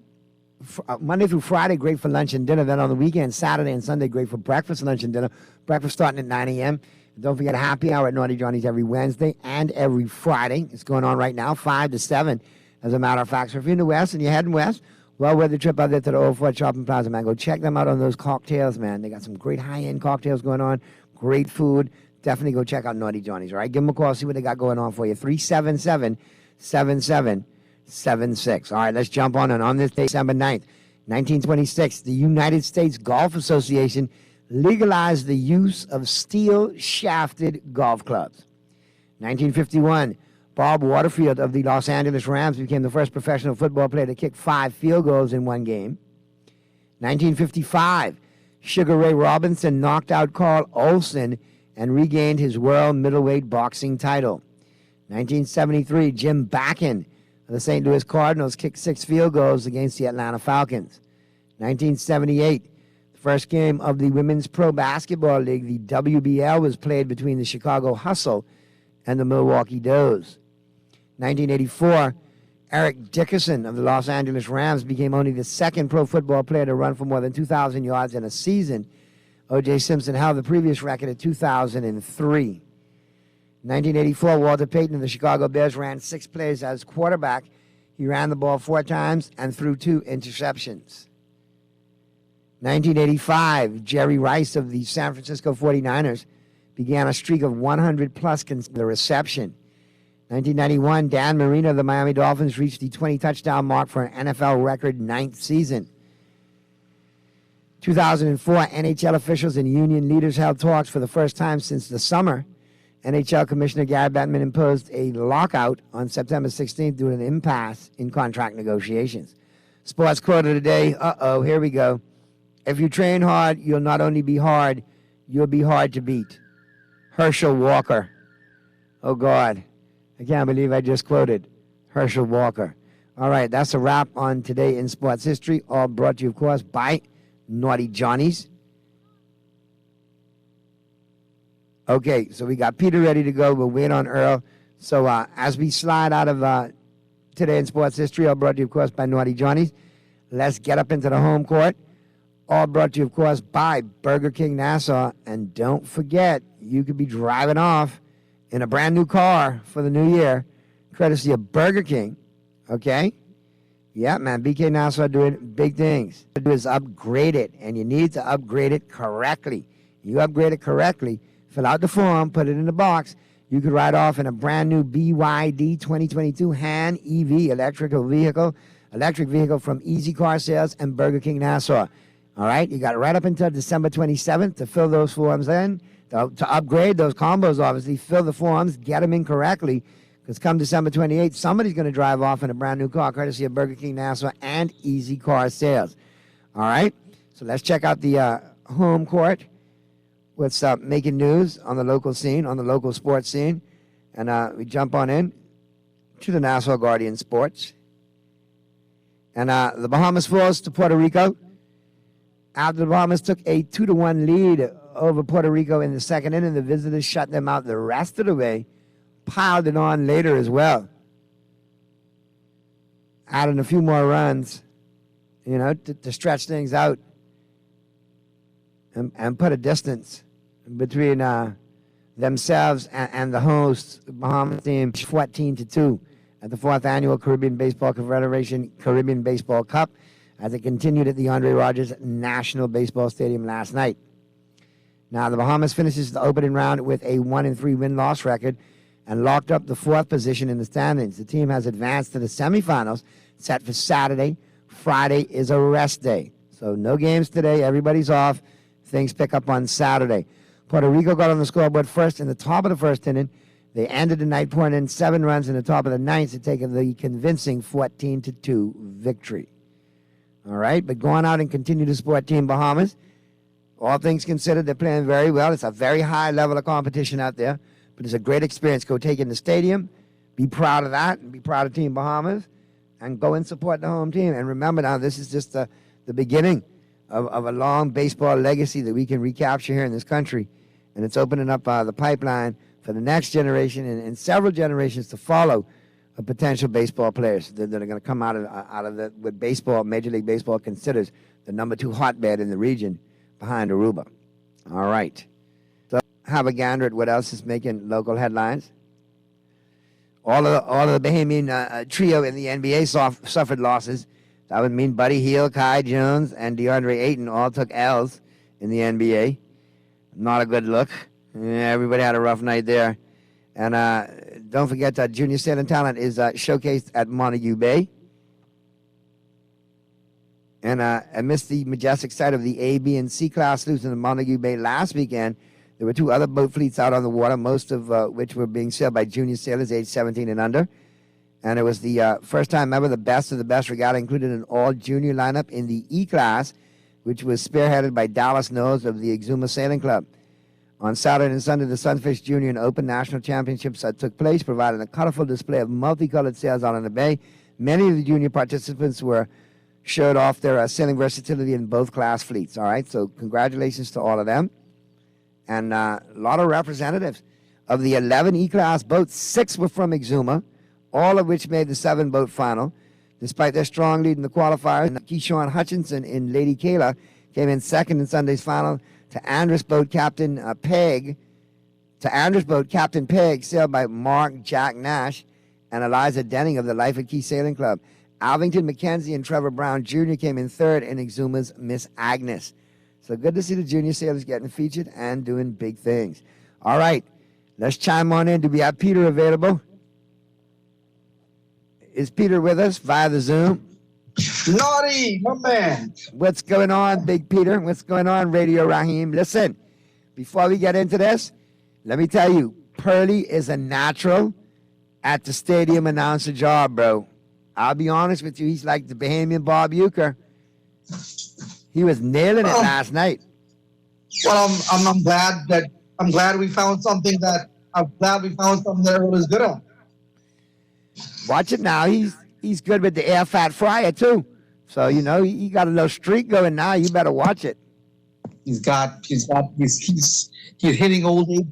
Friday, great for lunch and dinner. Then on the weekend, Saturday and Sunday, great for breakfast, lunch, and dinner. Breakfast starting at 9 a.m. Don't forget happy hour at Naughty Johnny's every Wednesday and every Friday. It's going on right now, 5 to 7, as a matter of fact. So if you're in the West and you're heading west, well worth the trip out there to the Old Fort Shopping Plaza, man. Go check them out on those cocktails, man. They got some great high-end cocktails going on, great food. Definitely go check out Naughty Johnny's, all right? Give them a call, see what they got going on for you. 377-7776. All right, let's jump on. And on this day, December 9th, 1926, the United States Golf Association legalized the use of steel-shafted golf clubs. 1951, Bob Waterfield of the Los Angeles Rams became the first professional football player to kick 5 field goals in one game. 1955, Sugar Ray Robinson knocked out Carl Olson and regained his world middleweight boxing title. 1973, Jim Bakken of the St. Louis Cardinals kicked 6 field goals against the Atlanta Falcons. 1978, the first game of the Women's Pro Basketball League, the WBL, was played between the Chicago Hustle and the Milwaukee Does. 1984, Eric Dickerson of the Los Angeles Rams became only the second pro football player to run for more than 2,000 yards in a season. O.J. Simpson held the previous record at 2003. 1984, Walter Payton of the Chicago Bears ran 6 plays as quarterback. He ran the ball 4 times and threw 2 interceptions. 1985, Jerry Rice of the San Francisco 49ers began a streak of 100-plus the reception. 1991, Dan Marino of the Miami Dolphins reached the 20-touchdown mark for an NFL record 9th season. 2004, NHL officials and union leaders held talks for the first time since the summer. NHL Commissioner Gary Bettman imposed a lockout on September 16th due to an impasse in contract negotiations. Sports quote of the day, here we go. If you train hard, you'll not only be hard, you'll be hard to beat. Herschel Walker. Oh, God. I can't believe I just quoted Herschel Walker. All right, that's a wrap on Today in Sports History, all brought to you, of course, by Naughty Johnny's. Okay, so we got Peter ready to go. We'll wait on Earl. So as we slide out of Today in Sports History, all brought to you, of course, by Naughty Johnny's, let's get up into the home court. All brought to you, of course, by Burger King Nassau. And don't forget, you could be driving off in a brand new car for the new year, courtesy of Burger King, okay? Yeah, man, BK Nassau doing big things. What to do is upgrade it, and you need to upgrade it correctly. You upgrade it correctly, fill out the form, put it in the box. You could ride off in a brand new BYD 2022 Han EV electric vehicle from Easy Car Sales and Burger King Nassau. All right, you got right up until December 27th to fill those forms in. To upgrade those combos, obviously, fill the forms, get them in correctly, because come December 28th, somebody's going to drive off in a brand new car, courtesy of Burger King Nassau and Easy Car Sales. All right, so let's check out the home court. What's making news on the local scene, on the local sports scene. And we jump on in to the Nassau Guardian Sports. And the Bahamas falls to Puerto Rico. After the Bahamas took a 2-1 lead over Puerto Rico in the second inning, the visitors shut them out the rest of the way, piled it on later as well. Adding a few more runs, to stretch things out and put a distance between themselves and the hosts, Bahamas team, 14-2 at the 4th Annual Caribbean Baseball Confederation Caribbean Baseball Cup, as it continued at the Andre Rogers National Baseball Stadium last night. Now, the Bahamas finishes the opening round with a 1-3 win-loss record and locked up the 4th position in the standings. The team has advanced to the semifinals, set for Saturday. Friday is a rest day. So no games today. Everybody's off. Things pick up on Saturday. Puerto Rico got on the scoreboard first in the top of the first inning. They ended the night pouring in 7 runs in the top of the ninth to take the convincing 14-2 victory. All right, but going out and continue to support Team Bahamas. All things considered, they're playing very well. It's a very high level of competition out there, but it's a great experience. Go take in the stadium, be proud of that, and be proud of Team Bahamas, and go and support the home team. And remember now, this is just the beginning of a long baseball legacy that we can recapture here in this country And it's opening up the pipeline for the next generation and several generations to follow of potential baseball players that are going to come out of what baseball, Major League Baseball considers the number 2 hotbed in the region behind Aruba. All right. So have a gander at what else is making local headlines. All of the Bahamian trio in the NBA suffered losses. That would mean Buddy Hield, Kai Jones, and DeAndre Ayton all took L's in the NBA. Not a good look. Everybody had a rough night there. And don't forget that junior sailing talent is showcased at Montague Bay. And amidst the majestic sight of the A, B, and C class sloops in the Montague Bay last weekend, there were 2 other boat fleets out on the water, most of which were being sailed by junior sailors aged 17 and under. And it was the first time ever the best of the best regatta included an all-junior lineup in the E class, which was spearheaded by Dallas Knowles of the Exuma Sailing Club. On Saturday and Sunday, the Sunfish Junior and Open National Championships took place, providing a colorful display of multicolored sails out on the bay. Many of the junior participants showed off their sailing versatility in both class fleets. All right, so congratulations to all of them. And a lot of representatives. Of the 11 E-class boats, 6 were from Exuma, all of which made the 7-boat final. Despite their strong lead in the qualifiers, Keyshawn Hutchinson in Lady Kayla came in second in Sunday's final to Andrus boat Captain Peg, sailed by Mark Jack Nash and Eliza Denning of the Life at Key Sailing Club. Alvington McKenzie and Trevor Brown Jr. came in third in Exuma's Miss Agnes. So good to see the junior sailors getting featured and doing big things. All right, let's chime on in. Do we have Peter available? Is Peter with us via the Zoom? Naughty, my man. What's going on, Big Peter? What's going on, Radio Raheem? Listen, before we get into this, let me tell you, Pearlie is a natural at the stadium announcer job, bro. I'll be honest with you, he's like the Bahamian Bob Uecker. He was nailing it last night. Well, I'm glad we found something that everyone's good on. Watch it now. He's good with the air fat fryer too. So he got a little streak going now. You better watch it. He's hitting old age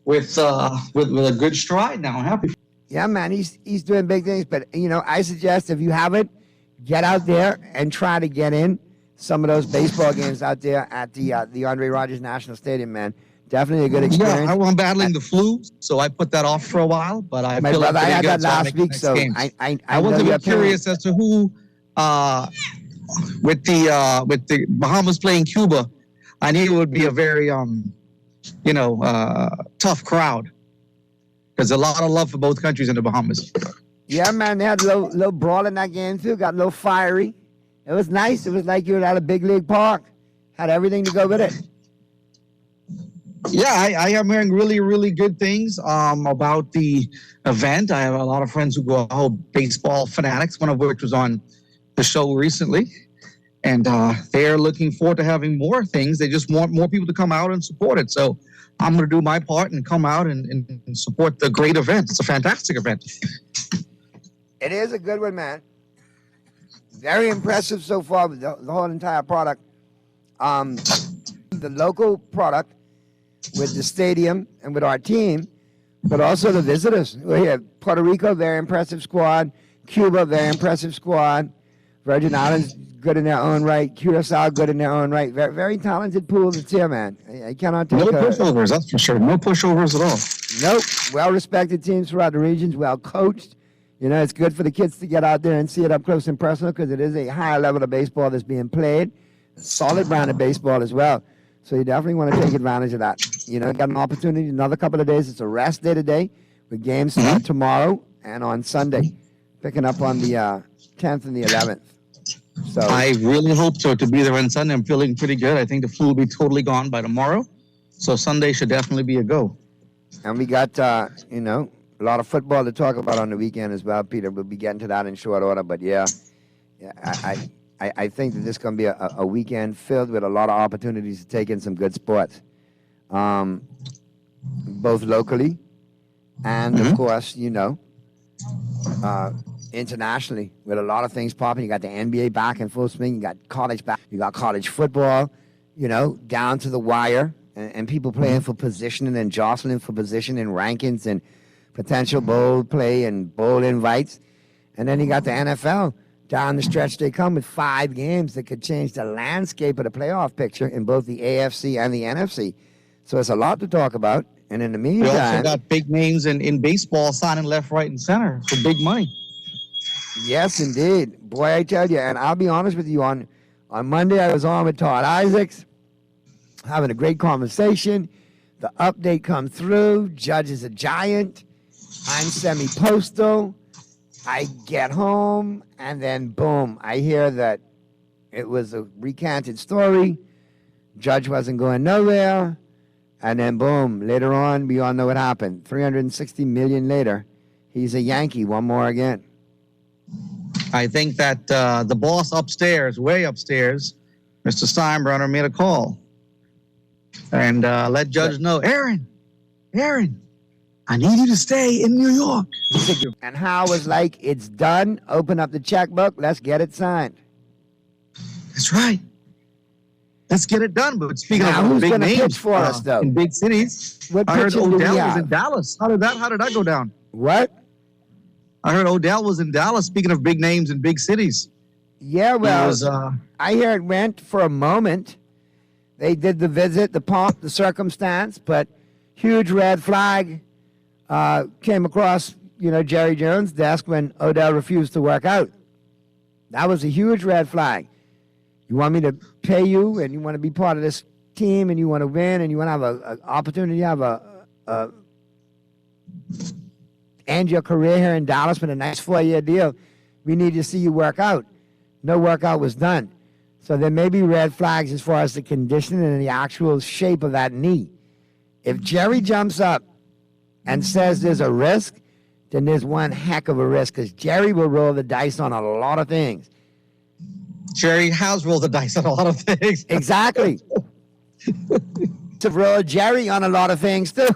with a good stride now. I'm happy. Yeah, man, he's doing big things. But I suggest if you haven't, get out there and try to get in some of those baseball games out there at the Andre Rogers National Stadium, man. Definitely a good experience. Yeah, I'm battling the flu, so I put that off for a while. But I my feel brother, like I had that last week, so I was a bit curious as to who, with the Bahamas playing Cuba, I knew it would be a very tough crowd. There's a lot of love for both countries in the Bahamas. Yeah, man, they had a little brawl in that game too. Got a little fiery. It was nice. It was like you were at a big league park. Had everything to go with it. Yeah, I am hearing really, really good things about the event. I have a lot of friends who go baseball fanatics, one of which was on the show recently. And they're looking forward to having more things. They just want more people to come out and support it. So I'm going to do my part and come out and support the great event. It's a fantastic event. It is a good one, man. Very impressive so far with the whole entire product. The local product with the stadium and with our team, but also the visitors. We're here. Puerto Rico, very impressive squad. Cuba, very impressive squad. Virgin Islands, good in their own right. Curacao, good in their own right. Very, very talented pool that's here, man. I cannot take No pushovers, that's for sure. No pushovers at all. Nope. Well-respected teams throughout the regions, well-coached. It's good for the kids to get out there and see it up close and personal because it is a higher level of baseball that's being played. A solid brand of baseball as well. So you definitely want to take advantage of that. Got an opportunity, another couple of days. It's a rest day today with games start tomorrow and on Sunday, picking up on the 10th and the 11th. So I really hope so to be there on Sunday. I'm feeling pretty good. I think the flu will be totally gone by tomorrow. So Sunday should definitely be a go. And we got, a lot of football to talk about on the weekend as well, Peter. We'll be getting to that in short order. But, I think that this is going to be a weekend filled with a lot of opportunities to take in some good sports, both locally and, of course, internationally with a lot of things popping. You got the NBA back in full swing. You got college back. You got college football, down to the wire. and people playing for position and then jostling for position in rankings and potential bowl play and bowl invites. And then you got the NFL. Down the stretch, they come with 5 games that could change the landscape of the playoff picture in both the AFC and the NFC. So it's a lot to talk about. And in the We also meantime, got big names in baseball signing left, right, and center for big money. yes, indeed. Boy, I tell you, and I'll be honest with you, on Monday I was on with Todd Isaacs, having a great conversation. The update comes through. Judge is a giant. I'm semi-postal. I get home, and then boom, I hear that it was a recanted story. Judge wasn't going nowhere. And then boom, later on, we all know what happened. 360 million later, he's a Yankee, one more again. I think that the boss upstairs, way upstairs, Mr. Steinbrenner, made a call and let Judge know, Aaron, I need you to stay in New York. And Hal was like, it's done. Open up the checkbook. Let's get it signed. That's right. Let's get it done. But speaking Now, of who's big gonna names pitch for us, though? in big cities, What I heard pitcher do we Odell was have? in Dallas. How did that go down? What? I heard Odell was in Dallas. Speaking of big names in big cities. Yeah, well, was, I hear it went for a moment. They did the visit, the pomp, the circumstance, but huge red flag came across, Jerry Jones' desk when Odell refused to work out. That was a huge red flag. You want me to pay you, and you want to be part of this team, and you want to win, and you want to have an opportunity to have end your career here in Dallas with a nice 4-year deal. We need to see you work out. No workout was done. So there may be red flags as far as the condition and the actual shape of that knee. If Jerry jumps up and says there's a risk, then there's one heck of a risk, because Jerry will roll the dice on a lot of things. Jerry has rolled the dice on a lot of things. Exactly. To roll Jerry on a lot of things, too.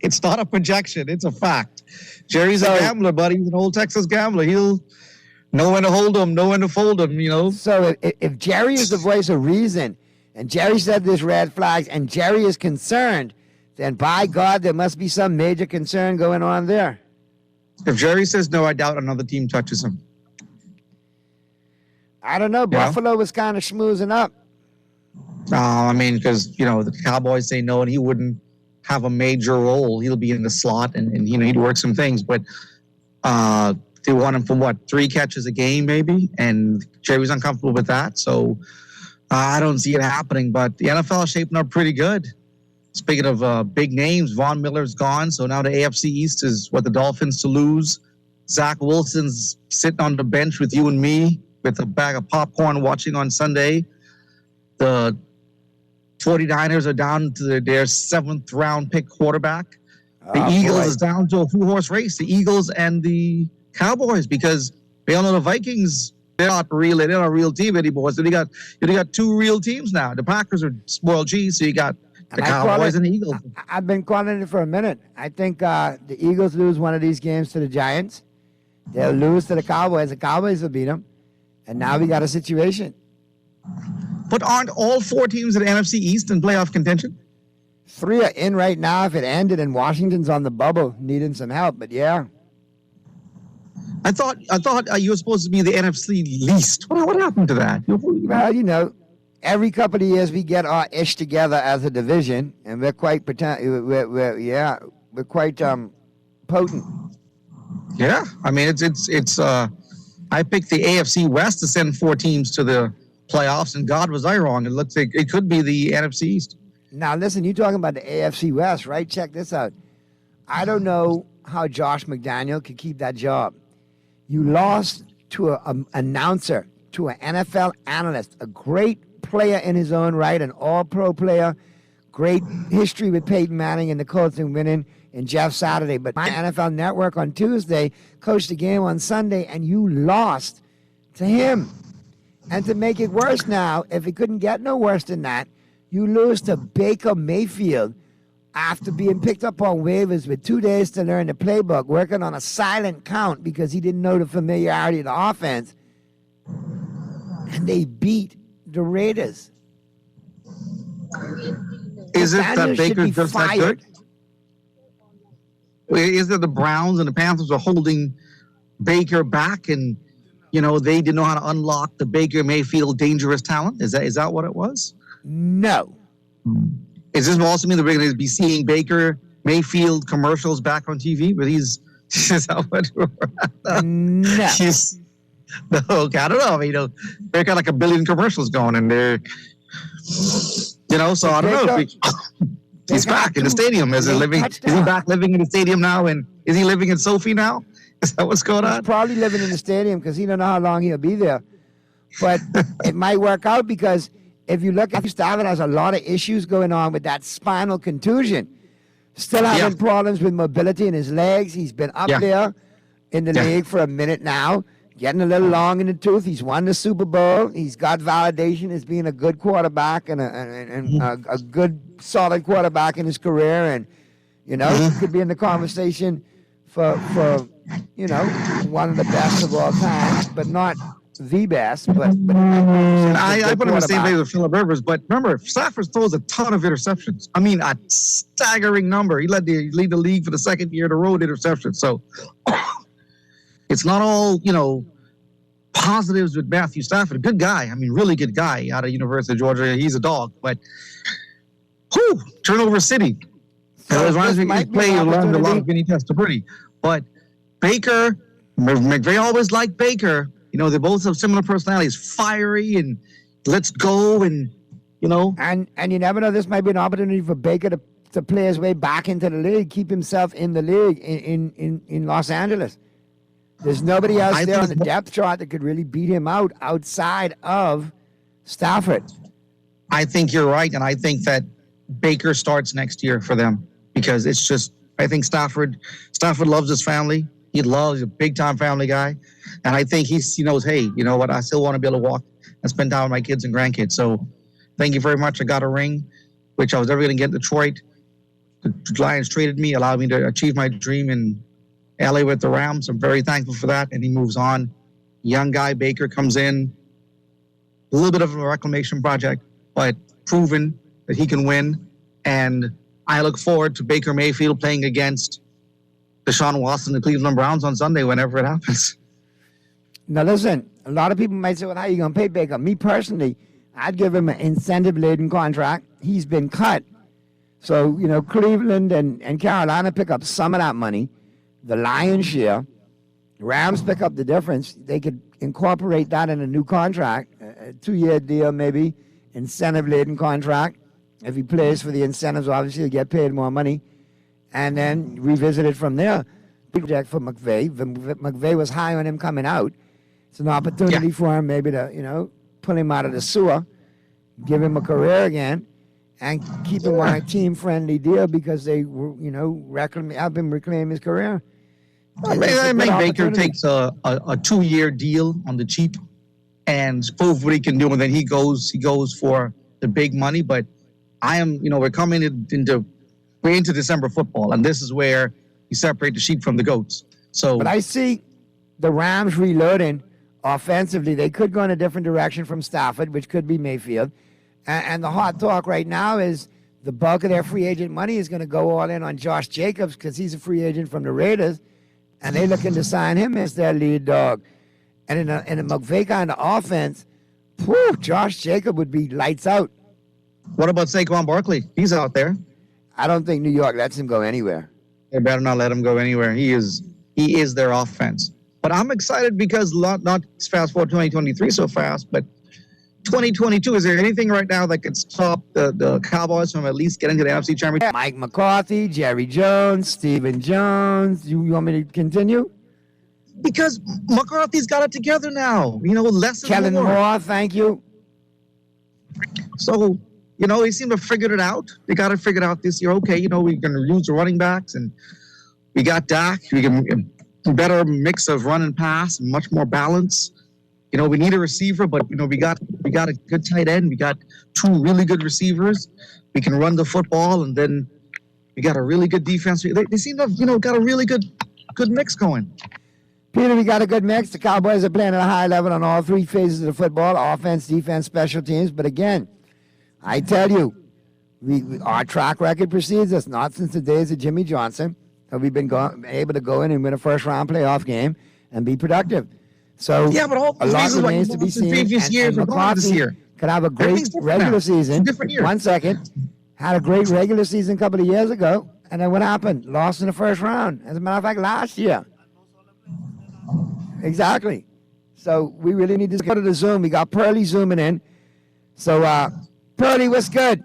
It's not a projection. It's a fact. Jerry's a gambler, buddy. He's an old Texas gambler. He'll know when to hold him, know when to fold him, So if Jerry is the voice of reason, and Jerry said there's red flags, and Jerry is concerned, then by God, there must be some major concern going on there. If Jerry says no, I doubt another team touches him. I don't know. Buffalo was kind of schmoozing up. Because, the Cowboys say no, and he wouldn't have a major role. He'll be in the slot, and he'd work some things. But they want him for, 3 catches a game, maybe? And Jerry's uncomfortable with that. So I don't see it happening. But the NFL is shaping up pretty good. Speaking of big names, Von Miller's gone. So now the AFC East is the Dolphins to lose. Zach Wilson's sitting on the bench with you and me with a bag of popcorn watching on Sunday. The 49ers are down to their 7th round pick quarterback. The Eagles is down to a 2-horse race, the Eagles and the Cowboys, because we all know the Vikings, they're not a real team anymore. So you got 2 real teams now. The Packers are spoiled cheese, so you got the Cowboys and the Eagles. I've been calling it for a minute. I think the Eagles lose one of these games to the Giants. They'll lose to the Cowboys. The Cowboys will beat them. And now we got a situation. But aren't all 4 teams in the NFC East in playoff contention? 3 are in right now if it ended, and Washington's on the bubble needing some help. But yeah. I thought you were supposed to be the NFC least. What happened to that? Well, every couple of years we get our ish together as a division, and we're quite we're quite potent. Yeah, it's I picked the AFC West to send 4 teams to the playoffs, and God, was I wrong. It looks like it could be the NFC East. Now, listen, you're talking about the AFC West, right? Check this out. I don't know how Josh McDaniel could keep that job. You lost to an announcer, to an NFL analyst, a great player in his own right, an all-pro player, great history with Peyton Manning and the Colts and winning, and Jeff Saturday. But my NFL Network on Tuesday coached the game on Sunday, and you lost to him. And to make it worse now, if it couldn't get no worse than that, you lose to Baker Mayfield after being picked up on waivers with 2 days to learn the playbook, working on a silent count because he didn't know the familiarity of the offense. And they beat the Raiders. Is it that McDaniels should Baker's be just that fired. good? Is it the Browns and the Panthers are holding Baker back, and they didn't know how to unlock the Baker Mayfield dangerous talent? Is that what it was? No. Is this also mean that we're going to be seeing Baker Mayfield commercials back on TV? But is that what? No. No, I don't know. They've got like 1 billion commercials going, and they're, so I don't know. He's back in the stadium. Is he back living in the stadium now? And is he living in Sophie now? Is that what's going on? He's probably living in the stadium because he don't know how long he'll be there. But it might work out because if you look at Stafford has a lot of issues going on with that spinal contusion. Still having problems with mobility in his legs. He's been up there in the league for a minute now, getting a little long in the tooth. He's won the Super Bowl. He's got validation as being a good quarterback and a good, solid quarterback in his career. And, he could be in the conversation for one of the best of all time, but not the best. But I put him in the same place with Phillip Rivers. But remember, Stafford throws a ton of interceptions. I mean, a staggering number. He lead the league for the second year in a row in interceptions. So it's not all, positives with Matthew Stafford. A good guy. I mean, really good guy out of University of Georgia. He's a dog. But, turnover city. So it reminds me of play. You learned a lot of Vinny Testaverde. But Baker, McVay always liked Baker. They both have similar personalities, fiery and let's go, and And you never know. This might be an opportunity for Baker to play his way back into the league, keep himself in the league in Los Angeles. There's nobody else there on the depth chart that could really beat him out outside of Stafford. I think you're right, and I think that Baker starts next year for them because it's just. I think Stafford loves his family. He's a big-time family guy. And I think he knows, hey, you know what? I still want to be able to walk and spend time with my kids and grandkids. So thank you very much. I got a ring, which I was never going to get in Detroit. The Lions traded me, allowed me to achieve my dream in LA with the Rams. I'm very thankful for that. And he moves on. Young guy, Baker, comes in. A little bit of a reclamation project, but proven that he can win. And I look forward to Baker Mayfield playing against Deshaun Watson, the Cleveland Browns on Sunday, whenever it happens. Now, listen, a lot of people might say, well, how are you going to pay Baker? Me personally, I'd give him an incentive-laden contract. He's been cut. So, Cleveland and Carolina pick up some of that money, the lion's share. The Rams pick up the difference. They could incorporate that in a new contract, a 2-year deal maybe, incentive-laden contract. If he plays for the incentives, obviously he'll get paid more money. And then revisit it from there. Project for McVay. McVay was high on him coming out. It's an opportunity for him maybe to, pull him out of the sewer, give him a career again, and keep him on a team-friendly deal because they were, help him reclaim his career. I think Baker takes a 2-year deal on the cheap and prove what he can do, and then he goes for the big money. But we're coming into December football, and this is where you separate the sheep from the goats. But I see the Rams reloading offensively. They could go in a different direction from Stafford, which could be Mayfield. And the hot talk right now is the bulk of their free agent money is going to go all in on Josh Jacobs because he's a free agent from the Raiders, and they're looking to sign him as their lead dog. And in a McVay kind of offense, Josh Jacobs would be lights out. What about Saquon Barkley? He's out there. I don't think New York lets him go anywhere. They better not let him go anywhere. He is their offense. But I'm excited because not fast forward 2023 so fast, but 2022, is there anything right now that could stop the Cowboys from at least getting to the NFC Championship? Mike McCarthy, Jerry Jones, Stephen Jones. You want me to continue? Because McCarthy's got it together now. Less is Kellen more. Moore, thank you. So, they seem to have figured it out. They got it figured out this year. Okay, we're going to use the running backs, and we got Dak. We can better mix of run and pass, and much more balance. We need a receiver, but we got a good tight end. We got 2 really good receivers. We can run the football, and then we got a really good defense. They seem to have got a really good mix going. Peter, we got a good mix. The Cowboys are playing at a high level on all 3 phases of the football: offense, defense, special teams. But again, I tell you, Our track record precedes us, not since the days of Jimmy Johnson have we been able to go in and win a first-round playoff game and be productive. So Yeah, but all a those lot reasons why remains you to be lost in seen. previous years are gone this McCarthy year. could have a great Everything's different regular now. It's a season. different year. 1 second. Had a great regular season a couple of years ago, and then what happened? Lost in the first round. As a matter of fact, last year. Exactly. So we really need to go to the Zoom. We got Pearly zooming in. So, Pearly, what's good?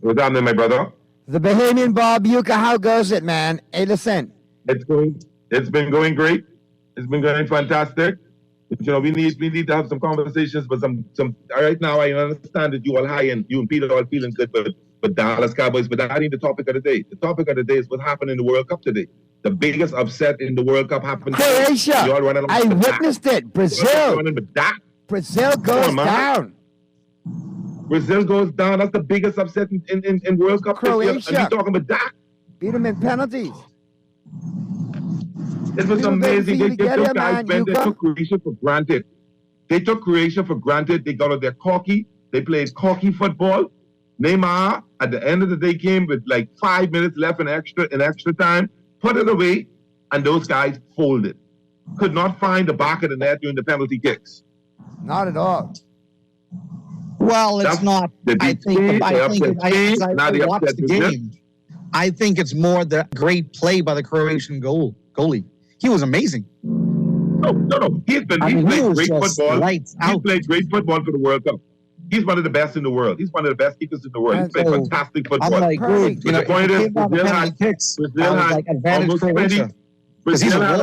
What's happening, my brother? The Bahamian Bob Yuka, how goes it, man? Hey, listen. It's been going great. It's been going fantastic. But, you know, we need to have some conversations, but some right now I understand that you all high and you and Peter all feeling good, but Dallas Cowboys, but that ain't the topic of the day. The topic of the day is what happened in the World Cup today. The biggest upset in the World Cup happened. Croatia. I witnessed it. Brazil. Brazil goes down. Brazil goes down. That's the biggest upset in World Cup. Croatia. This year. And we talking about that. Beat them in penalties. It was amazing. They took Croatia for granted. They took Croatia for granted. They got out there cocky. They played cocky football. Neymar, at the end of the day, came with like 5 minutes left in extra time, put it away, and those guys folded. Could not find the back of the net during the penalty kicks. Not at all. Well, it's not. I think I watched the game. I think it's more the great play by the Croatian goalie. He was amazing. No. He played great football. He played great football for the World Cup. He's one of the best in the world. He's one of the best keepers in the world. He played fantastic football. I'm like, dude, the point is, Brazil had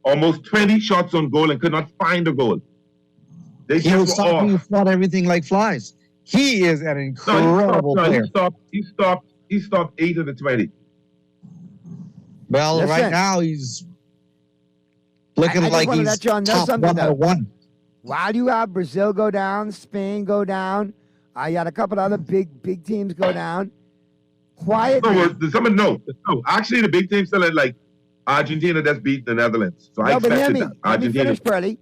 almost 20 shots on goal and could not find a goal. They just were off. He fought everything like flies. He is an incredible player. He stopped 8 of the 20. Well, right now he's looking like he's top 101. While you have Brazil go down, Spain go down, you had a couple other big teams go down. Quietly. No. Actually, the big teams still had like Argentina that's beat the Netherlands. So I expected that. Let me finish, Pearly.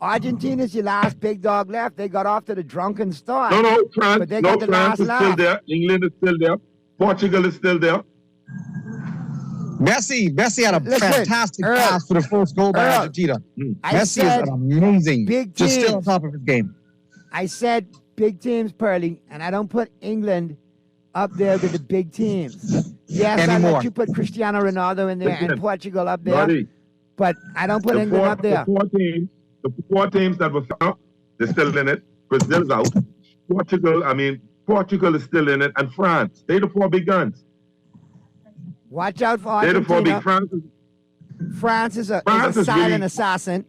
Argentina's your last big dog left. They got off to the drunken start. No, France. But they got the France is still there. England is still there. Portugal is still there. Messi had a fantastic pass for the first goal by Argentina. Messi is amazing. Just still on top of his game. I said big teams, Pearly, and I don't put England up there with the big teams. Yes, I let you put Cristiano Ronaldo in there and Portugal up there. But I don't put England up there. The four teams that were up, they're still in it. Brazil's out. Portugal is still in it. And France. They're the 4 big guns. Watch out for Argentina. They're the 4 big France is a silent assassin.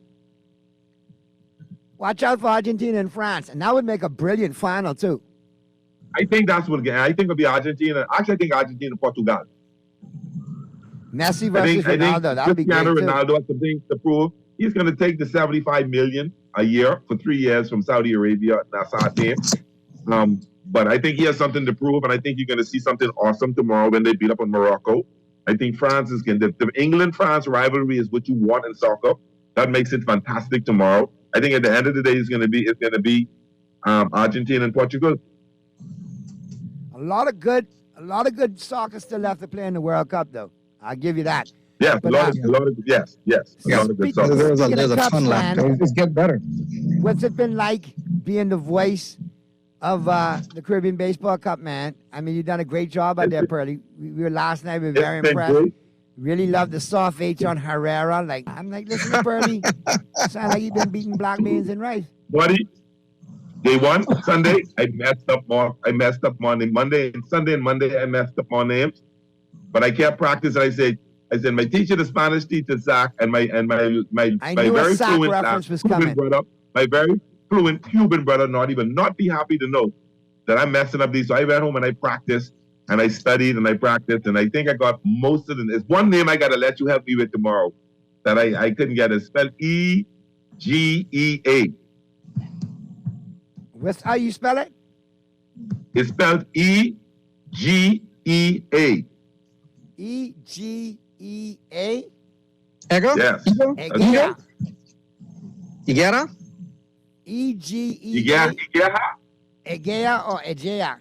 Watch out for Argentina and France. And that would make a brilliant final, too. I think that's what I think it'll be Argentina. Actually, I think Argentina and Portugal. Messi versus Ronaldo. That would be great, Cristiano Ronaldo has some things to prove. He's going to take the $75 million a year for 3 years from Saudi Arabia, Nassar team. But I think he has something to prove, and I think you're going to see something awesome tomorrow when they beat up on Morocco. I think France is going to. The England-France rivalry is what you want in soccer. That makes it fantastic tomorrow. I think at the end of the day, it's going to be Argentina and Portugal. A lot of good soccer still left to play in the World Cup, though. I'll give you that. Yes, a lot of yes. A lot of good soccer. There's a ton left. It's getting better. What's it been like being the voice of the Caribbean Baseball Cup, man? I mean, you've done a great job out there, Pearly. We were last night. We were very impressed. Great. Really love the soft H on Herrera. I'm like, listen to Pearly. Sound like you've been beating black beans and rice. Buddy, day one, Sunday, I messed up Monday and Sunday and Monday, I messed up more names. But I kept practicing. I said, my teacher, the Spanish teacher, Zach, and my very fluent Cuban brother, not be happy to know that I'm messing up these. So I went home and I practiced and I studied and I practiced, and I think I got most of them. There's one name I got to let you help me with tomorrow that I couldn't get. It's spelled E-G-E-A. What's how you spell it? It's spelled E-G-E-A. E-G-E-A? Ego? Yes. Higuera? E-G-E-A? Egea or Egea?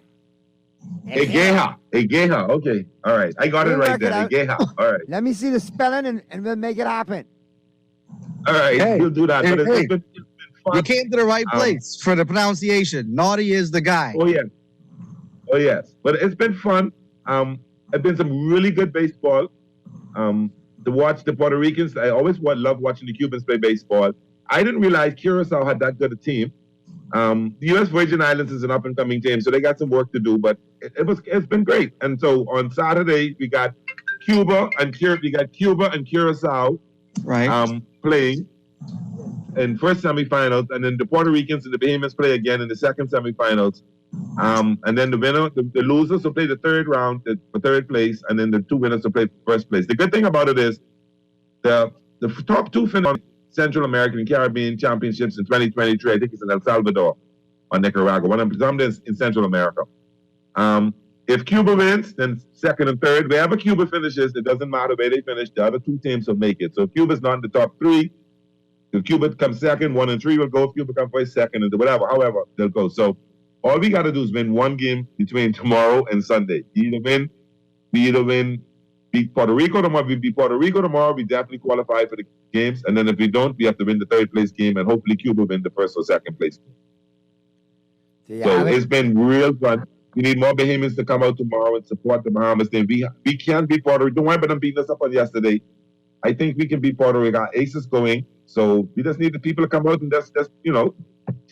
Egeha. Okay. All right. I got it We'll right work there. it out. Egeha. All right. Let me see the spelling and we'll make it happen. All right. Hey, We'll do that. hey, But it's hey. been fun. You came to the right place for the pronunciation. Naughty is the guy. Oh, yes. Oh, yes. But it's been fun. It's been some really good baseball. To watch the Puerto Ricans. I always love watching the Cubans play baseball. I didn't realize Curacao had that good a team. The U.S. Virgin Islands is an up-and-coming team, so they got some work to do, but it's been great. And so on Saturday, we got Cuba and Curacao playing in first semifinals, and then the Puerto Ricans and the Bahamas play again in the second semifinals. And then the losers will play the third round for third place, and then the two winners will play first place. The good thing about it is the top two finish on Central American and Caribbean Championships in 2023. I think it's in El Salvador or Nicaragua. One of them is in Central America. If Cuba wins, then second and third. Wherever Cuba finishes, it doesn't matter where they finish. The other two teams will make it. So if Cuba's not in the top three, if Cuba comes second, 1 and 3 will go. If Cuba comes first, second, and whatever, however, they'll go. So all we got to do is win one game between tomorrow and Sunday. We either win, beat Puerto Rico tomorrow. If we beat Puerto Rico tomorrow, we definitely qualify for the games. And then if we don't, we have to win the third place game, and hopefully Cuba win the first or second place game. So it's been real fun. We need more Bahamians to come out tomorrow and support the Bahamas team. We can beat Puerto Rico. Don't worry about them beating us up on yesterday. I think we can beat Puerto Rico. Our ace is going. So we just need the people to come out and just cheer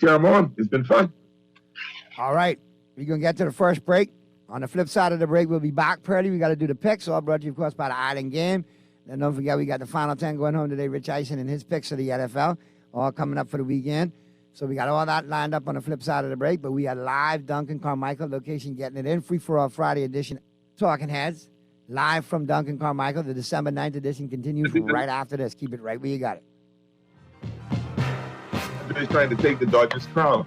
them on. It's been fun. All right. We're going to get to the first break. On the flip side of the break, we'll be back pretty. We got to do the picks, all brought to you, of course, by the Island Game. Then don't forget, we got the Final 10 going home today. Rich Eisen and his picks of the NFL, all coming up for the weekend. So we got all that lined up on the flip side of the break. But we are live, Duncan Carmichael, location Getting It In, free for all Friday edition. Talking Heads, live from Duncan Carmichael. The December 9th edition continues right after this. Keep it right where you got it. I'm just trying to take the Dodgers crown.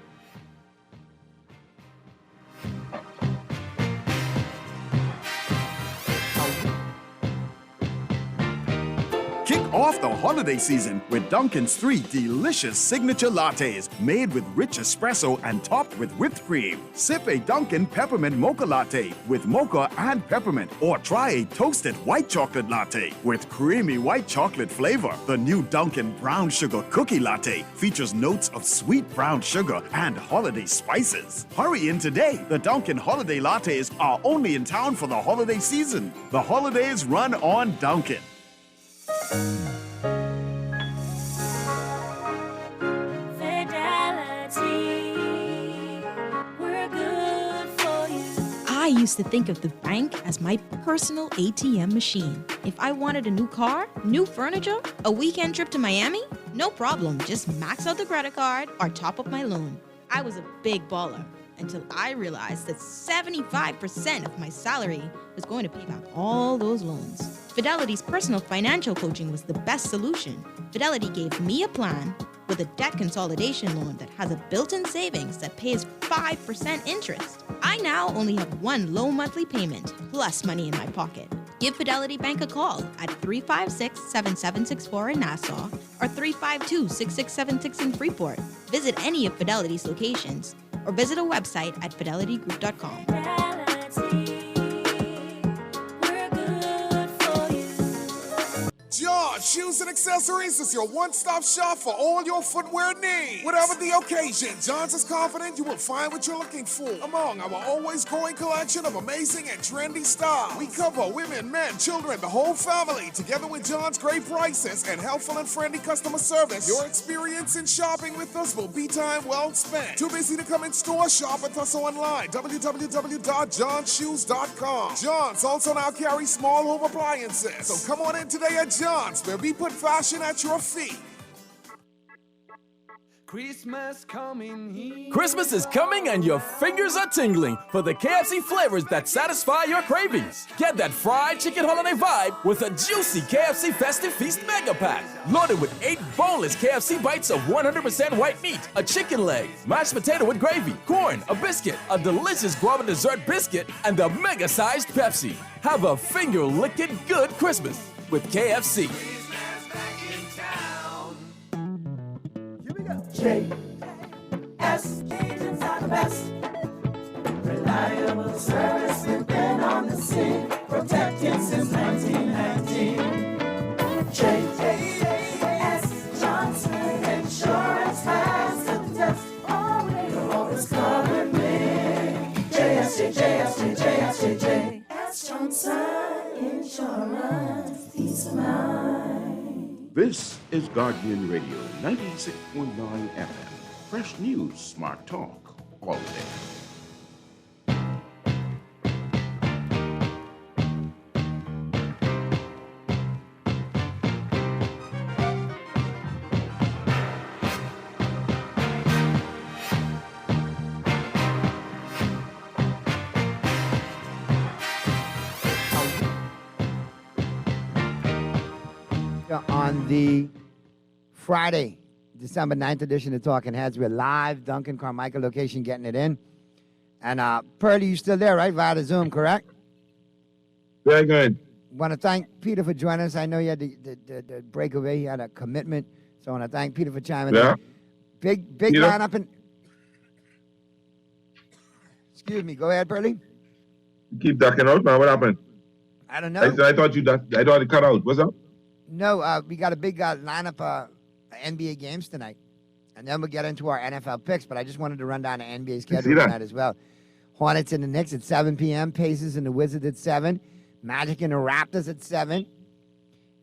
Kick off the holiday season with Dunkin's 3 delicious signature lattes made with rich espresso and topped with whipped cream. Sip a Dunkin' Peppermint Mocha Latte with mocha and peppermint, or try a toasted white chocolate latte with creamy white chocolate flavor. The new Dunkin' Brown Sugar Cookie Latte features notes of sweet brown sugar and holiday spices. Hurry in today. The Dunkin' Holiday Lattes are only in town for the holiday season. The holidays run on Dunkin'. I used to think of the bank as my personal ATM machine. If I wanted a new car, new furniture, a weekend trip to Miami, no problem, just max out the credit card or top up my loan. I was a big baller until I realized that 75% of my salary was going to pay back all those loans. Fidelity's personal financial coaching was the best solution. Fidelity gave me a plan with a debt consolidation loan that has a built-in savings that pays 5% interest. I now only have one low monthly payment, plus money in my pocket. Give Fidelity Bank a call at 356-7764 in Nassau or 352-6676 in Freeport. Visit any of Fidelity's locations or visit a website at fidelitygroup.com. John Shoes and Accessories is your one-stop shop for all your footwear needs. Whatever the occasion, John's is confident you will find what you're looking for among our always growing collection of amazing and trendy styles. We cover women, men, children, the whole family. Together with John's great prices and helpful and friendly customer service, your experience in shopping with us will be time well spent. Too busy to come in store? Shop with us online, www.johnshoes.com. John's also now carries small home appliances. So come on in today at John's, where we put fashion at your feet. Christmas is coming and your fingers are tingling for the KFC flavors that satisfy your cravings. Get that fried chicken holiday vibe with a juicy KFC Festive Feast Mega Pack. Loaded with 8 boneless KFC bites of 100% white meat, a chicken leg, mashed potato with gravy, corn, a biscuit, a delicious guava dessert biscuit, and a mega-sized Pepsi. Have a finger-licking good Christmas with KFC. J.S. Asians are the best. service we've been on the scene, protecting since 1919. J.S. Johnson Insurance has the test. You're always covering me. J.S. Johnson Insurance. Peace of mind. This is Guardian Radio, 96.9 FM. Fresh news, smart talk, all day. On the Friday, December 9th edition of Talking Heads, we're live, Duncan Carmichael location, getting it in. And Pearlie, you still there, right? Via the Zoom, correct? Very good. Want to thank Peter for joining us. I know you had the breakaway. He had a commitment. So I want to thank Peter for chiming in. Big Peter? lineup. Excuse me. Go ahead, Pearlie. You keep ducking out, man. What happened? I don't know. I thought you ducked. I thought it cut out. What's up? No, we got a big lineup NBA games tonight. And then we'll get into our NFL picks, but I just wanted to run down the NBA schedule tonight as well. Hornets and the Knicks at 7 p.m., Pacers and the Wizards at 7, Magic and the Raptors at 7,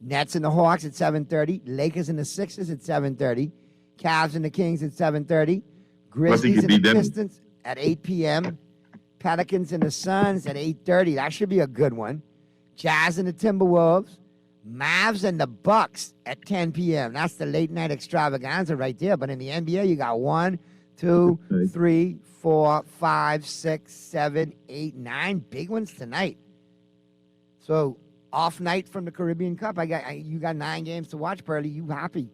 Nets and the Hawks at 7:30, Lakers and the Sixers at 7:30, Cavs and the Kings at 7:30, Grizzlies and the Pistons at 8 p.m., Pelicans and the Suns at 8:30. That should be a good one. Jazz and the Timberwolves, Mavs and the Bucks at 10 p.m. That's the late night extravaganza right there. But in the NBA, you got 1, 2, 3, 4, 5, 6, 7, 8, 9 big ones tonight. So off night from the Caribbean Cup. You got 9 games to watch, Pearlie. You happy?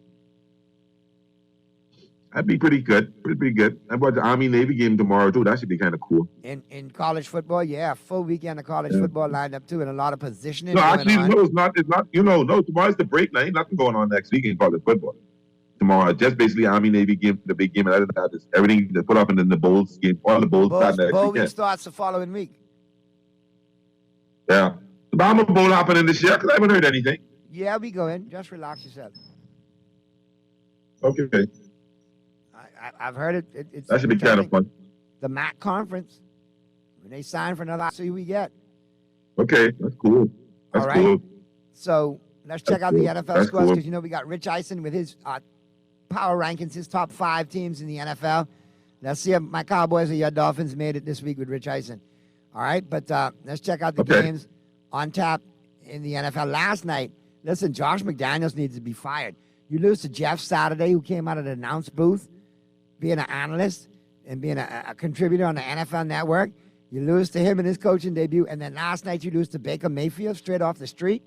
That'd be pretty good. Pretty good. I about the Army-Navy game tomorrow, too. That should be kind of cool. In college football, yeah. Full weekend of college football lined up, too, and a lot of positioning. No, actually, no, it's not. It's not. No, tomorrow's the break. There ain't nothing going on next week in college football. Tomorrow, just basically Army-Navy game, the big game. And other than that, everything they put up, and then the Bowls game. All the Bowls start next Bowl weekend. week starts the following week. Yeah. The Bahama Bowl happening this year, because I haven't heard anything. Yeah, we go in. Just relax yourself. Okay. I've heard it. It's That should be kind of fun. The MAC conference. When they sign for another, see who we get. Okay, that's cool. That's All right. cool. So let's check out the NFL scores because we got Rich Eisen with his power rankings, his top 5 teams in the NFL. Let's see if my Cowboys or your Dolphins made it this week with Rich Eisen. All right, but let's check out the games on tap in the NFL. Last night, listen, Josh McDaniels needs to be fired. You lose to Jeff Saturday, who came out of the announce booth, being an analyst and being a contributor on the NFL Network. You lose to him in his coaching debut, and then last night you lose to Baker Mayfield straight off the street.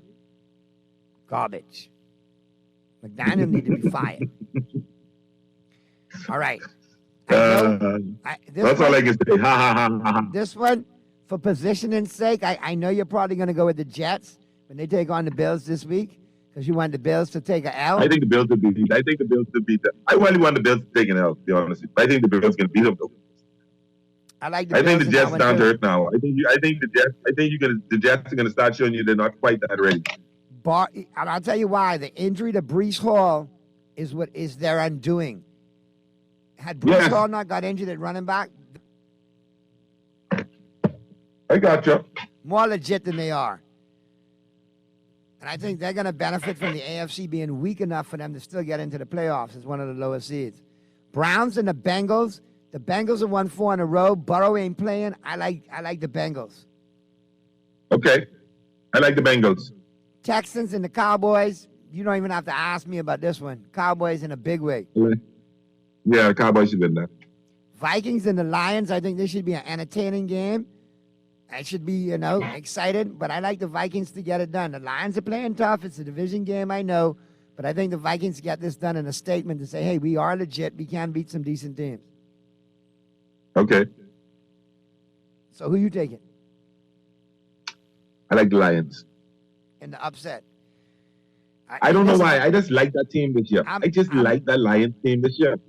Garbage. McDaniel need to be fired. All right. That's all I can say. Ha, ha, ha, ha, ha. This one, for positioning's sake, I know you're probably going to go with the Jets when they take on the Bills this week because you want the Bills to take an L. I think the Bills will beat them. I really want the Bills to take an L, to be honest with you. I think the Bills can beat them, though. I think the Jets down to earth now. I think the Jets are gonna start showing you they're not quite that ready. And I'll tell you why. The injury to Breece Hall is what is their undoing. Had Breece Hall not got injured at running back, I got you. More legit than they are. And I think they're going to benefit from the AFC being weak enough for them to still get into the playoffs as one of the lower seeds. Browns and the Bengals. The Bengals have won 4 in a row. Burrow ain't playing. I like the Bengals. Okay. I like the Bengals. Texans and the Cowboys. You don't even have to ask me about this one. Cowboys in a big way. Yeah, the Cowboys should win that. Vikings and the Lions. I think this should be an entertaining game. I should be, excited, but I like the Vikings to get it done. The Lions are playing tough. It's a division game, I know, but I think the Vikings get this done in a statement to say, hey, we are legit. We can beat some decent teams. Okay. So who you taking? I like the Lions. In the upset. I don't know why. I just like that team this year. I just like that Lions team this year.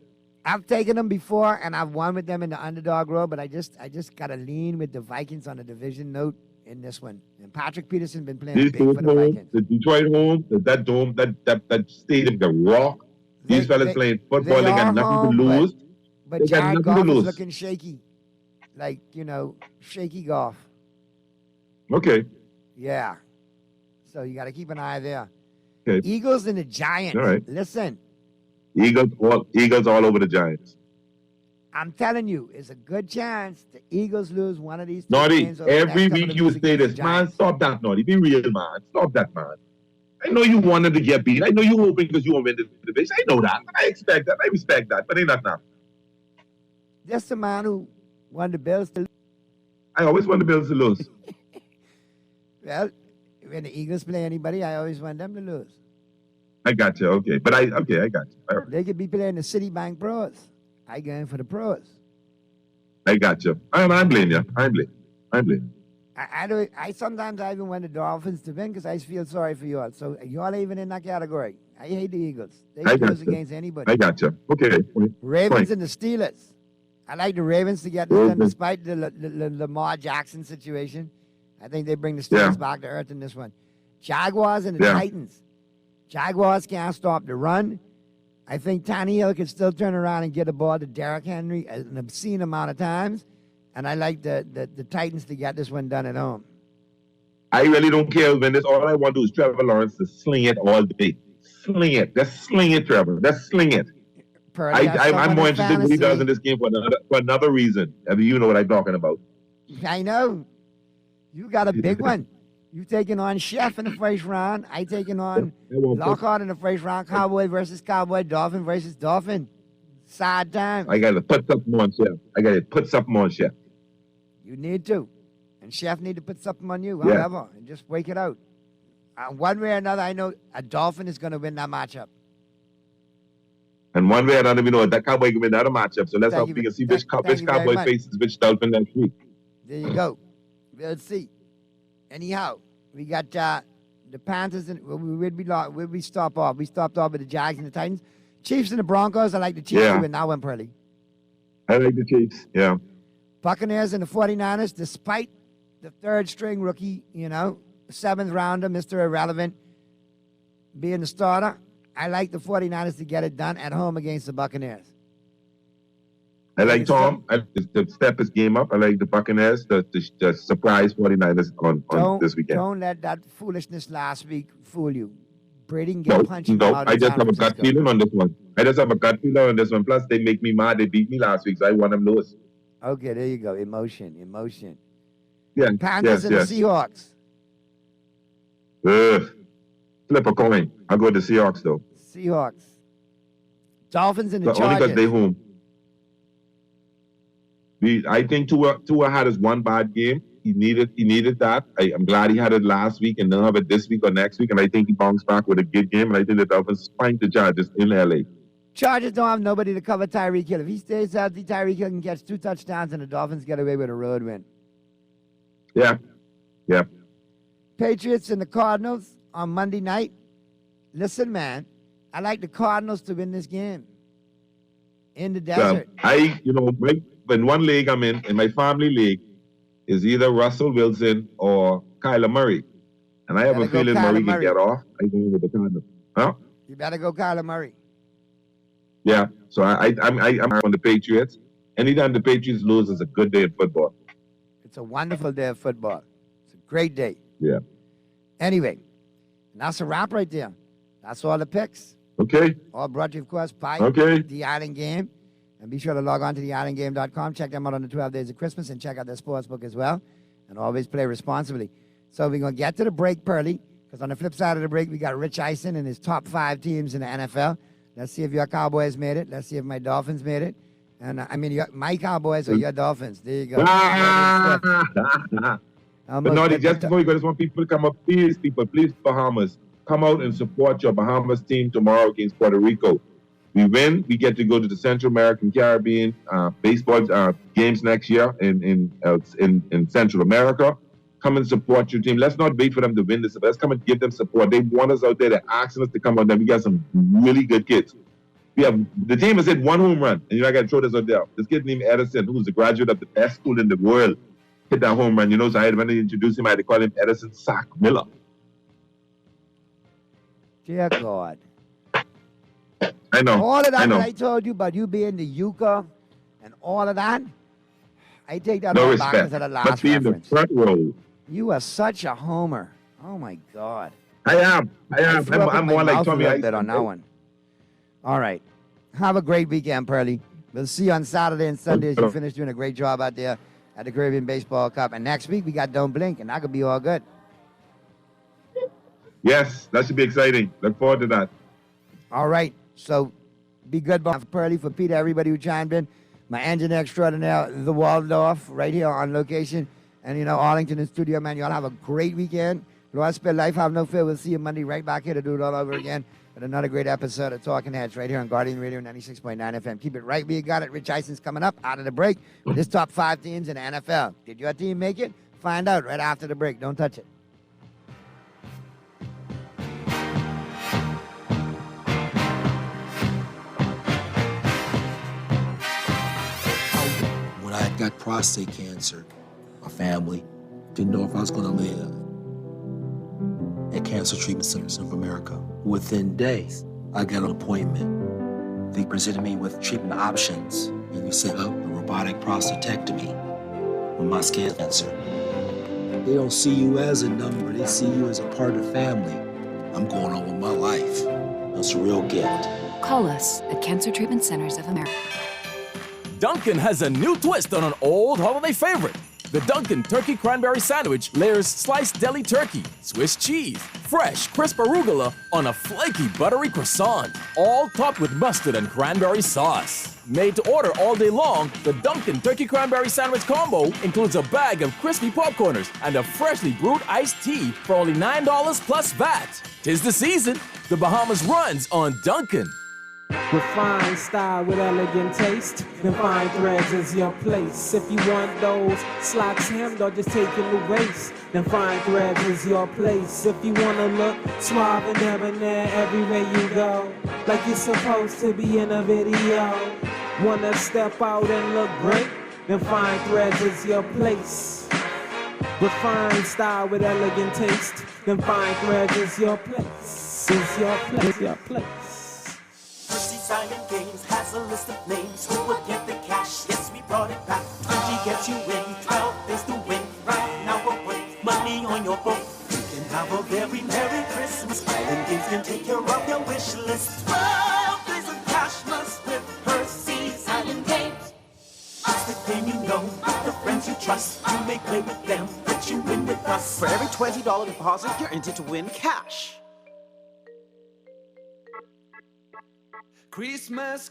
I've taken them before, and I've won with them in the underdog role, but I just got to lean with the Vikings on the division note in this one. And Patrick Peterson's been playing These big two for the Vikings. the Detroit home, that dome, that stadium, the rock. These fellas playing football, they got nothing to lose. But They got Jared nothing Goff to is lose. looking shaky. Like, shaky Goff. Okay. Yeah. So you got to keep an eye there. Okay. Eagles and the Giants. All right. Listen, Eagles all over the Giants. I'm telling you, it's a good chance the Eagles lose one of these two Naughty, games. over the every next couple week of you weeks say against this. the Man, Giants. stop that, Naughty. Be real, man. Stop that, man. I know you wanted to get beat. I know you hoping because you won't win the division. I know that. I expect that. I respect that. But ain't that now. That's the man who won the Bills to lose. I always want the Bills to lose. Well, when the Eagles play anybody, I always want them to lose. I got you. Okay. But I got you. All right. They could be playing the Citibank Pros. I going for the pros. I got you. I'm blaming you. I'm blaming. I sometimes I even want the Dolphins to win because I feel sorry for y'all. So y'all even in that category. I hate the Eagles. They I got lose you. against anybody. I got you. Okay. Ravens Point. and the Steelers. I like the Ravens to get this done despite the Lamar Jackson situation. I think they bring the Steelers back to earth in this one. Jaguars and the Titans. Jaguars can't stop the run. I think Tannehill can still turn around and get a ball to Derrick Henry an obscene amount of times. And I like the Titans to get this one done at home. I really don't care when this. All I want to do is Trevor Lawrence to sling it all day. Sling it. Just sling it, Trevor. Just sling it. I'm more interested in what he does in this game for another reason. I mean, you know what I'm talking about. I know. You got a big one. You taking on Chef in the first round. I taking on Lockhart in the first round. Cowboy versus Cowboy. Dolphin versus Dolphin. Side time. I got to put something on Chef. You need to. And Chef need to put something on you, however, and just wake it out. One way or another, I know a Dolphin is going to win that matchup. And one way or another, we know that Cowboy can win another matchup. So let's hope we can see which Cowboy faces which Dolphin next week. There you go. We'll see. Anyhow, we got the Panthers, and where'd we stop off? We stopped off with the Jags and the Titans. Chiefs and the Broncos. I like the Chiefs to win that one, Pearly. I like the Chiefs, yeah. Buccaneers and the 49ers, despite the third string rookie, seventh rounder, Mr. Irrelevant, being the starter, I like the 49ers to get it done at home against the Buccaneers. I like Tom. To step his game up. I like the Buccaneers, the surprise 49ers on this weekend. Don't let that foolishness last week fool you. Brady can get punched out of I just San have a gut Francisco. feeling on this one. Plus, they make me mad. They beat me last week, so I want them lose. Okay, there you go. Emotion. Yeah. Panthers and the Seahawks. Flip a coin. I'll go with the Seahawks, though. Seahawks. Dolphins and the But only Chargers. because they home. I think Tua had his one bad game. He needed that. I'm glad he had it last week and don't have it this week or next week. And I think he bounced back with a good game. And I think the Dolphins spanked the Chargers in LA. Chargers don't have nobody to cover Tyreek Hill. If he stays healthy, Tyreek Hill can catch 2 touchdowns and the Dolphins get away with a road win. Yeah. Patriots and the Cardinals on Monday night. Listen, man, I like the Cardinals to win this game in the desert. In one league I'm in my family league, is either Russell Wilson or Kyler Murray. And I have a feeling Murray can get off. I go with the Cardinals. Huh? You better go Kyler Murray. Yeah. So I'm on the Patriots. Anytime the Patriots lose is a good day in football. It's a wonderful day of football. It's a great day. Yeah. Anyway, that's a wrap right there. That's all the picks. Okay. All brought to you, of course, by The Island Game. And be sure to log on to theislandgame.com. Check them out on the 12 days of Christmas and check out their sports book as well. And always play responsibly. So we're going to get to the break, Pearly, because on the flip side of the break, we got Rich Eisen and his top 5 teams in the NFL. Let's see if your Cowboys made it. Let's see if my Dolphins made it. And my Cowboys or your Dolphins. There you go. But no, just before we go, I just want people to come up. Please, Bahamas, come out and support your Bahamas team tomorrow against Puerto Rico. We win, we get to go to the Central American Caribbean baseball games next year in Central America. Come and support your team. Let's not wait for them to win this. Let's come and give them support. They want us out there. They're asking us to come out there. We got some really good kids. The team has hit one home run, and I got to throw this out there. This kid named Edison, who's a graduate of the best school in the world, hit that home run. So when they introduced him, I had to call him Edison Sack Miller. Dear God. I know. All of that I know. that I told you about you being the Yuka and all of that, I take that No all back respect. into the Must last be in the reference. front row. You are such a homer. Oh, my God. I am. I'm more like Tommy. a bit on that one. All right. Have a great weekend, Pearly. We'll see you on Saturday and Sunday as you finish doing a great job out there at the Caribbean Baseball Cup. And next week, we got Don't Blink, and that could be all good. Yes, that should be exciting. Look forward to that. All right. So be good, for Pearly, for Peter, everybody who chimed in. My engineer extraordinaire, the Waldorf, right here on location. And, Arlington in studio, man. Y'all have a great weekend. Lord Spell Life, have no fear. We'll see you Monday right back here to do it all over again with another great episode of Talking Heads right here on Guardian Radio 96.9 FM. Keep it right where you got it. Rich Eison's coming up out of the break with his top 5 teams in the NFL. Did your team make it? Find out right after the break. Don't touch it. When I got prostate cancer, my family didn't know if I was going to live. At Cancer Treatment Centers of America, within days, I got an appointment. They presented me with treatment options, and we set up a robotic prostatectomy with my skin cancer. They don't see you as a number, they see you as a part of the family. I'm going on with my life. That's a real gift. Call us at Cancer Treatment Centers of America. Dunkin' has a new twist on an old holiday favorite. The Dunkin' Turkey Cranberry Sandwich layers sliced deli turkey, Swiss cheese, fresh, crisp arugula on a flaky, buttery croissant, all topped with mustard and cranberry sauce. Made to order all day long, the Dunkin' Turkey Cranberry Sandwich combo includes a bag of crispy popcorners and a freshly brewed iced tea for only $9 plus VAT. 'Tis the season. The Bahamas runs on Dunkin'. Refined style with elegant taste, then fine threads is your place. If you want those slacks hemmed or just taking the waist, then fine threads is your place. If you wanna look suave and debonair everywhere you go, like you're supposed to be in a video, wanna step out and look great, then fine threads is your place. Refined style with elegant taste, then fine threads is your place. Is your place, your place. Percy Simon Games has a list of names who will get the cash. Yes, we brought it back. 20 gets you in, 12 is the win. Right now we'll put money on your book. You can have a very Merry Christmas. Island Games can take care of your wish list. 12 days of cashless with Percy's Island Games. It's the game you know, the friends you trust. You may play with them, but you win with us. For every $20 deposit, you're entered to win cash. Christmas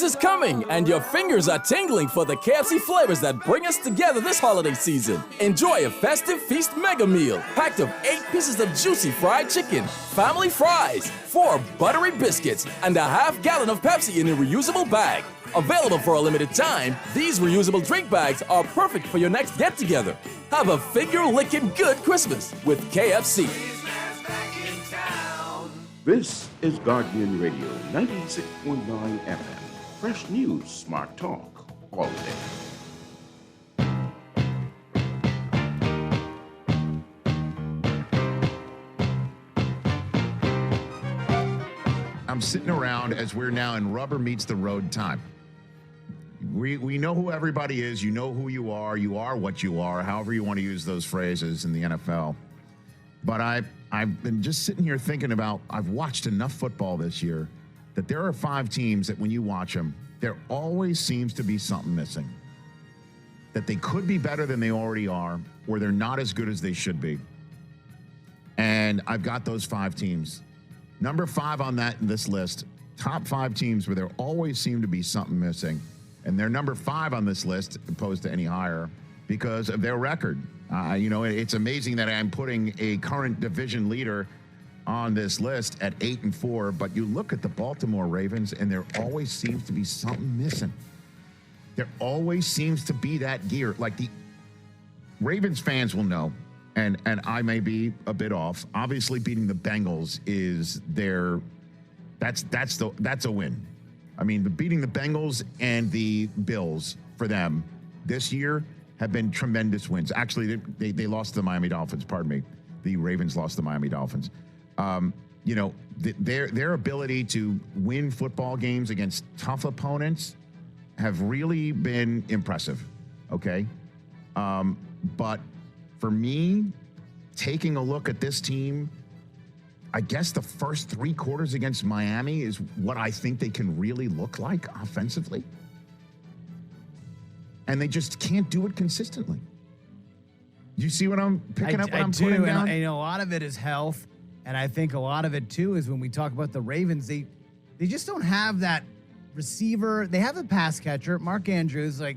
is coming, and your fingers are tingling for the KFC flavors that bring us together this holiday season. Enjoy a festive feast mega meal packed of 8 pieces of juicy fried chicken, family fries, 4 buttery biscuits, and a half gallon of Pepsi in a reusable bag. Available for a limited time, these reusable drink bags are perfect for your next get-together. Have a finger-licking good Christmas with KFC. This is Guardian Radio 96.9 FM. Fresh news, smart talk, all day. I'm sitting around as we're now in rubber meets the road time. We know who everybody is. You know who you are. You are what you are, however you want to use those phrases in the NFL. But I've been just sitting here thinking about, I've watched enough football this year that there are 5 teams that when you watch them, there always seems to be something missing. That they could be better than they already are, or they're not as good as they should be. And I've got those 5 teams. Number 5 on this list, top 5 teams where there always seem to be something missing. And they're number 5 on this list, opposed to any higher, because of their record. It's amazing that I'm putting a current division leader on this list at 8-4, but you look at the Baltimore Ravens and there always seems to be something missing. There always seems to be that gear. Like the Ravens fans will know, and I may be a bit off. Obviously beating the Bengals is their That's a win. I mean, beating the Bengals and the Bills for them this year have been tremendous wins. Actually, they lost to the Miami Dolphins. Pardon me. The Ravens lost to the Miami Dolphins. Their ability to win football games against tough opponents have really been impressive. Okay. But for me, taking a look at this team, I guess the first 3 quarters against Miami is what I think they can really look like offensively. And they just can't do it consistently. You see what I'm picking up? What I'm putting down? And a lot of it is health. And I think a lot of it, too, is when we talk about the Ravens, they just don't have that receiver. They have a pass catcher. Mark Andrews, like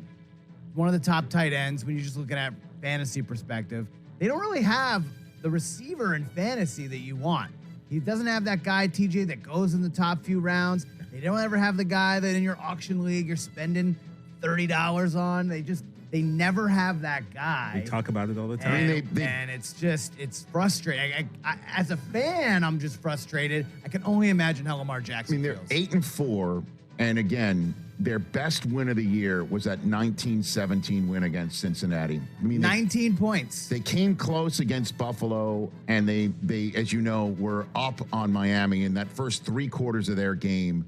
one of the top tight ends when you're just looking at fantasy perspective. They don't really have the receiver in fantasy that you want. He doesn't have that guy, TJ, that goes in the top few rounds. They don't ever have the guy that in your auction league you're spending $30 on. They never have that guy. We talk about it all the time. And it's frustrating. As a fan, I'm just frustrated. I can only imagine how Lamar Jackson they're feels. 8-4, and again, their best win of the year was that 19-17 win against Cincinnati. 19 points. They came close against Buffalo, and they, as you know, were up on Miami. And that first 3 quarters of their game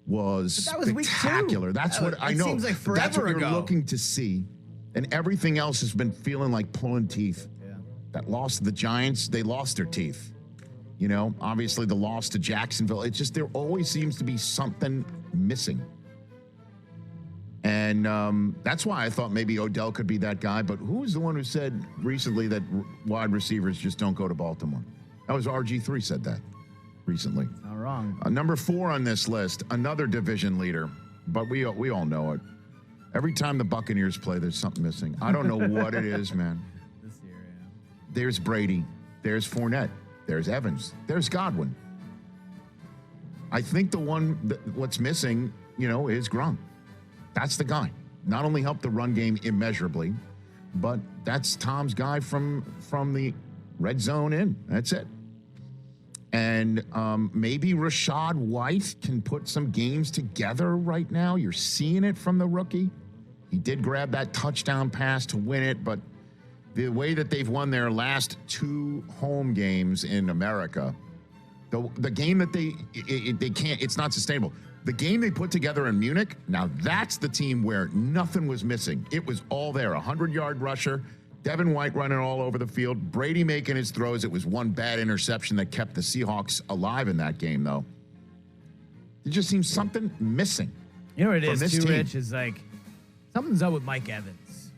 was But that was spectacular. week 2. That's what I know. It seems like forever That's what ago. you're looking to see, and everything else has been feeling like pulling teeth. Yeah. That loss to the Giants, they lost their teeth. Obviously the loss to Jacksonville. It's just there always seems to be something missing. And that's why I thought maybe Odell could be that guy. But who was the one who said recently that wide receivers just don't go to Baltimore? That was RG3 said that recently. Not wrong. Number 4 on this list, another division leader. But we all know it. Every time the Buccaneers play, there's something missing. I don't know what it is, man. This year, yeah. There's Brady. There's Fournette. There's Evans. There's Godwin. I think what's missing, is Gronk. That's the guy. Not only helped the run game immeasurably, but that's Tom's guy from the red zone in. That's it. And maybe Rashad White can put some games together right now. You're seeing it from the rookie. He did grab that touchdown pass to win it, but the way that they've won their last 2 home games in America, the game that they can't, it's not sustainable. The game they put together in Munich, now that's the team where nothing was missing. It was all there. 100-yard rusher, Devin White running all over the field, Brady making his throws. It was one bad interception that kept the Seahawks alive in that game, though. It just seems something missing. You know what it from is, this too, team. Rich, is like something's up with Mike Evans.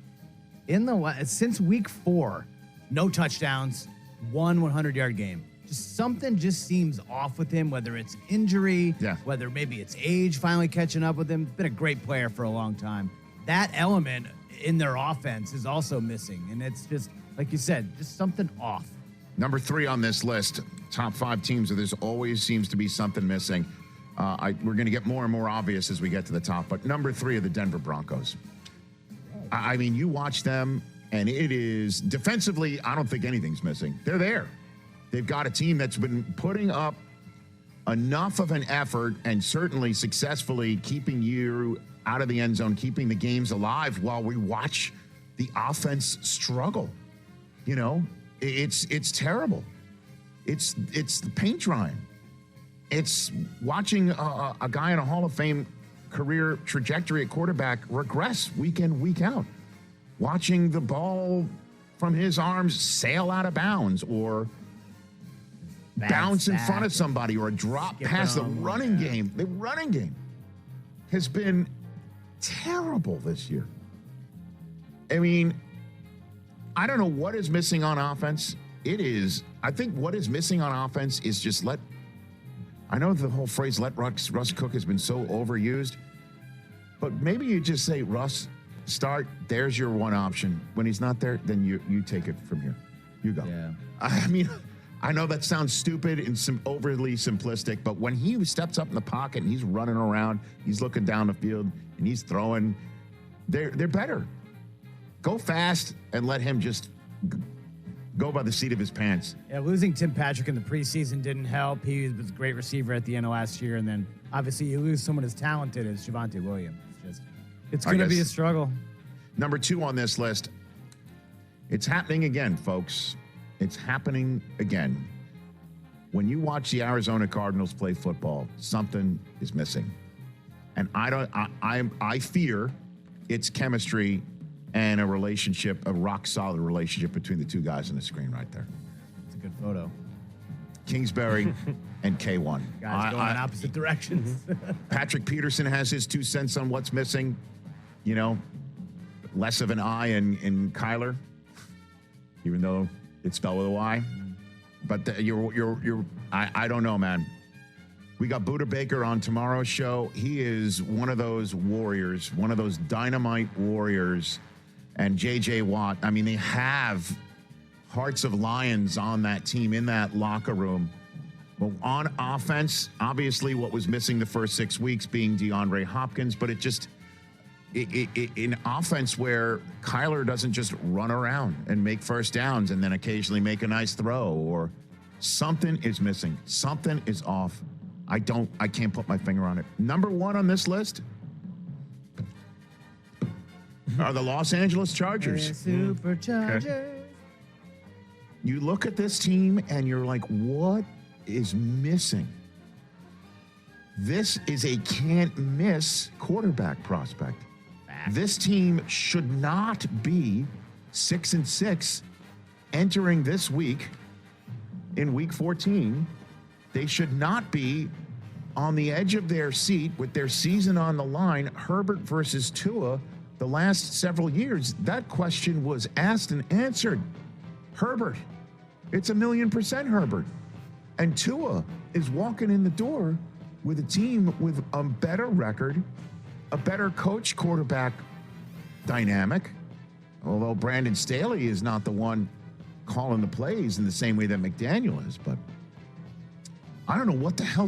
Since week 4, no touchdowns, 1 100-yard game. Just something just seems off with him, whether it's injury, whether maybe it's age finally catching up with him. Been a great player for a long time. That element in their offense is also missing. And it's just, like you said, just something off. Number 3 on this list, top 5 teams, there's always seems to be something missing. We're going to get more and more obvious as we get to the top. But number 3 are the Denver Broncos. I mean, you watch them, and it is defensively, I don't think anything's missing. They're there. They've got a team that's been putting up enough of an effort and certainly successfully keeping you out of the end zone, keeping the games alive while we watch the offense struggle. It's terrible. It's the paint drying. It's watching a guy in a Hall of Fame career trajectory at quarterback regress week in, week out. Watching the ball from his arms sail out of bounds or bounce in front of somebody or a drop pass. The running game has been terrible this year. I mean, I don't know what is missing on offense. I think what is missing on offense is just I know the whole phrase let Russ cook has been so overused, but maybe you just say, Russ, start, there's your one option. When he's not there, then you take it from here. You go. Yeah. I mean, I know that sounds stupid and overly simplistic, but when he steps up in the pocket and he's running around, he's looking down the field and he's throwing, they're better. Go fast and let him just go by the seat of his pants. Yeah, losing Tim Patrick in the preseason didn't help. He was a great receiver at the end of last year, and then obviously you lose someone as talented as Javonte Williams. It's going to be a struggle. Number 2 on this list. It's happening again, folks. It's happening again. When you watch the Arizona Cardinals play football, something is missing. And I fear it's chemistry and a relationship, a rock-solid relationship between the two guys on the screen right there. It's a good photo. Kingsbury and K1. Guys going in opposite directions. Patrick Peterson has his 2 cents on what's missing. You know, less of an I in Kyler, even though it's spelled with a Y. But I don't know, man. We got Buda Baker on tomorrow's show. He is one of those warriors, one of those dynamite warriors. And J.J. Watt, I mean, they have hearts of lions on that team, in that locker room. Well, on offense, obviously what was missing the first 6 weeks being DeAndre Hopkins, but in offense where Kyler doesn't just run around and make first downs and then occasionally make a nice throw, or something is missing. Something is off. I can't put my finger on it. Number 1 on this list are the Los Angeles Chargers. Superchargers. Okay. You look at this team and you're like, what is missing? This is a can't-miss quarterback prospect. This team should not be 6-6 entering this week in week 14. They should not be on the edge of their seat with their season on the line. Herbert versus Tua, the last several years, that question was asked and answered. Herbert, it's 1,000,000% Herbert. And Tua is walking in the door with a team with a better record, a better coach quarterback dynamic, although Brandon Staley is not the one calling the plays in the same way that McDaniel is. But I don't know what the hell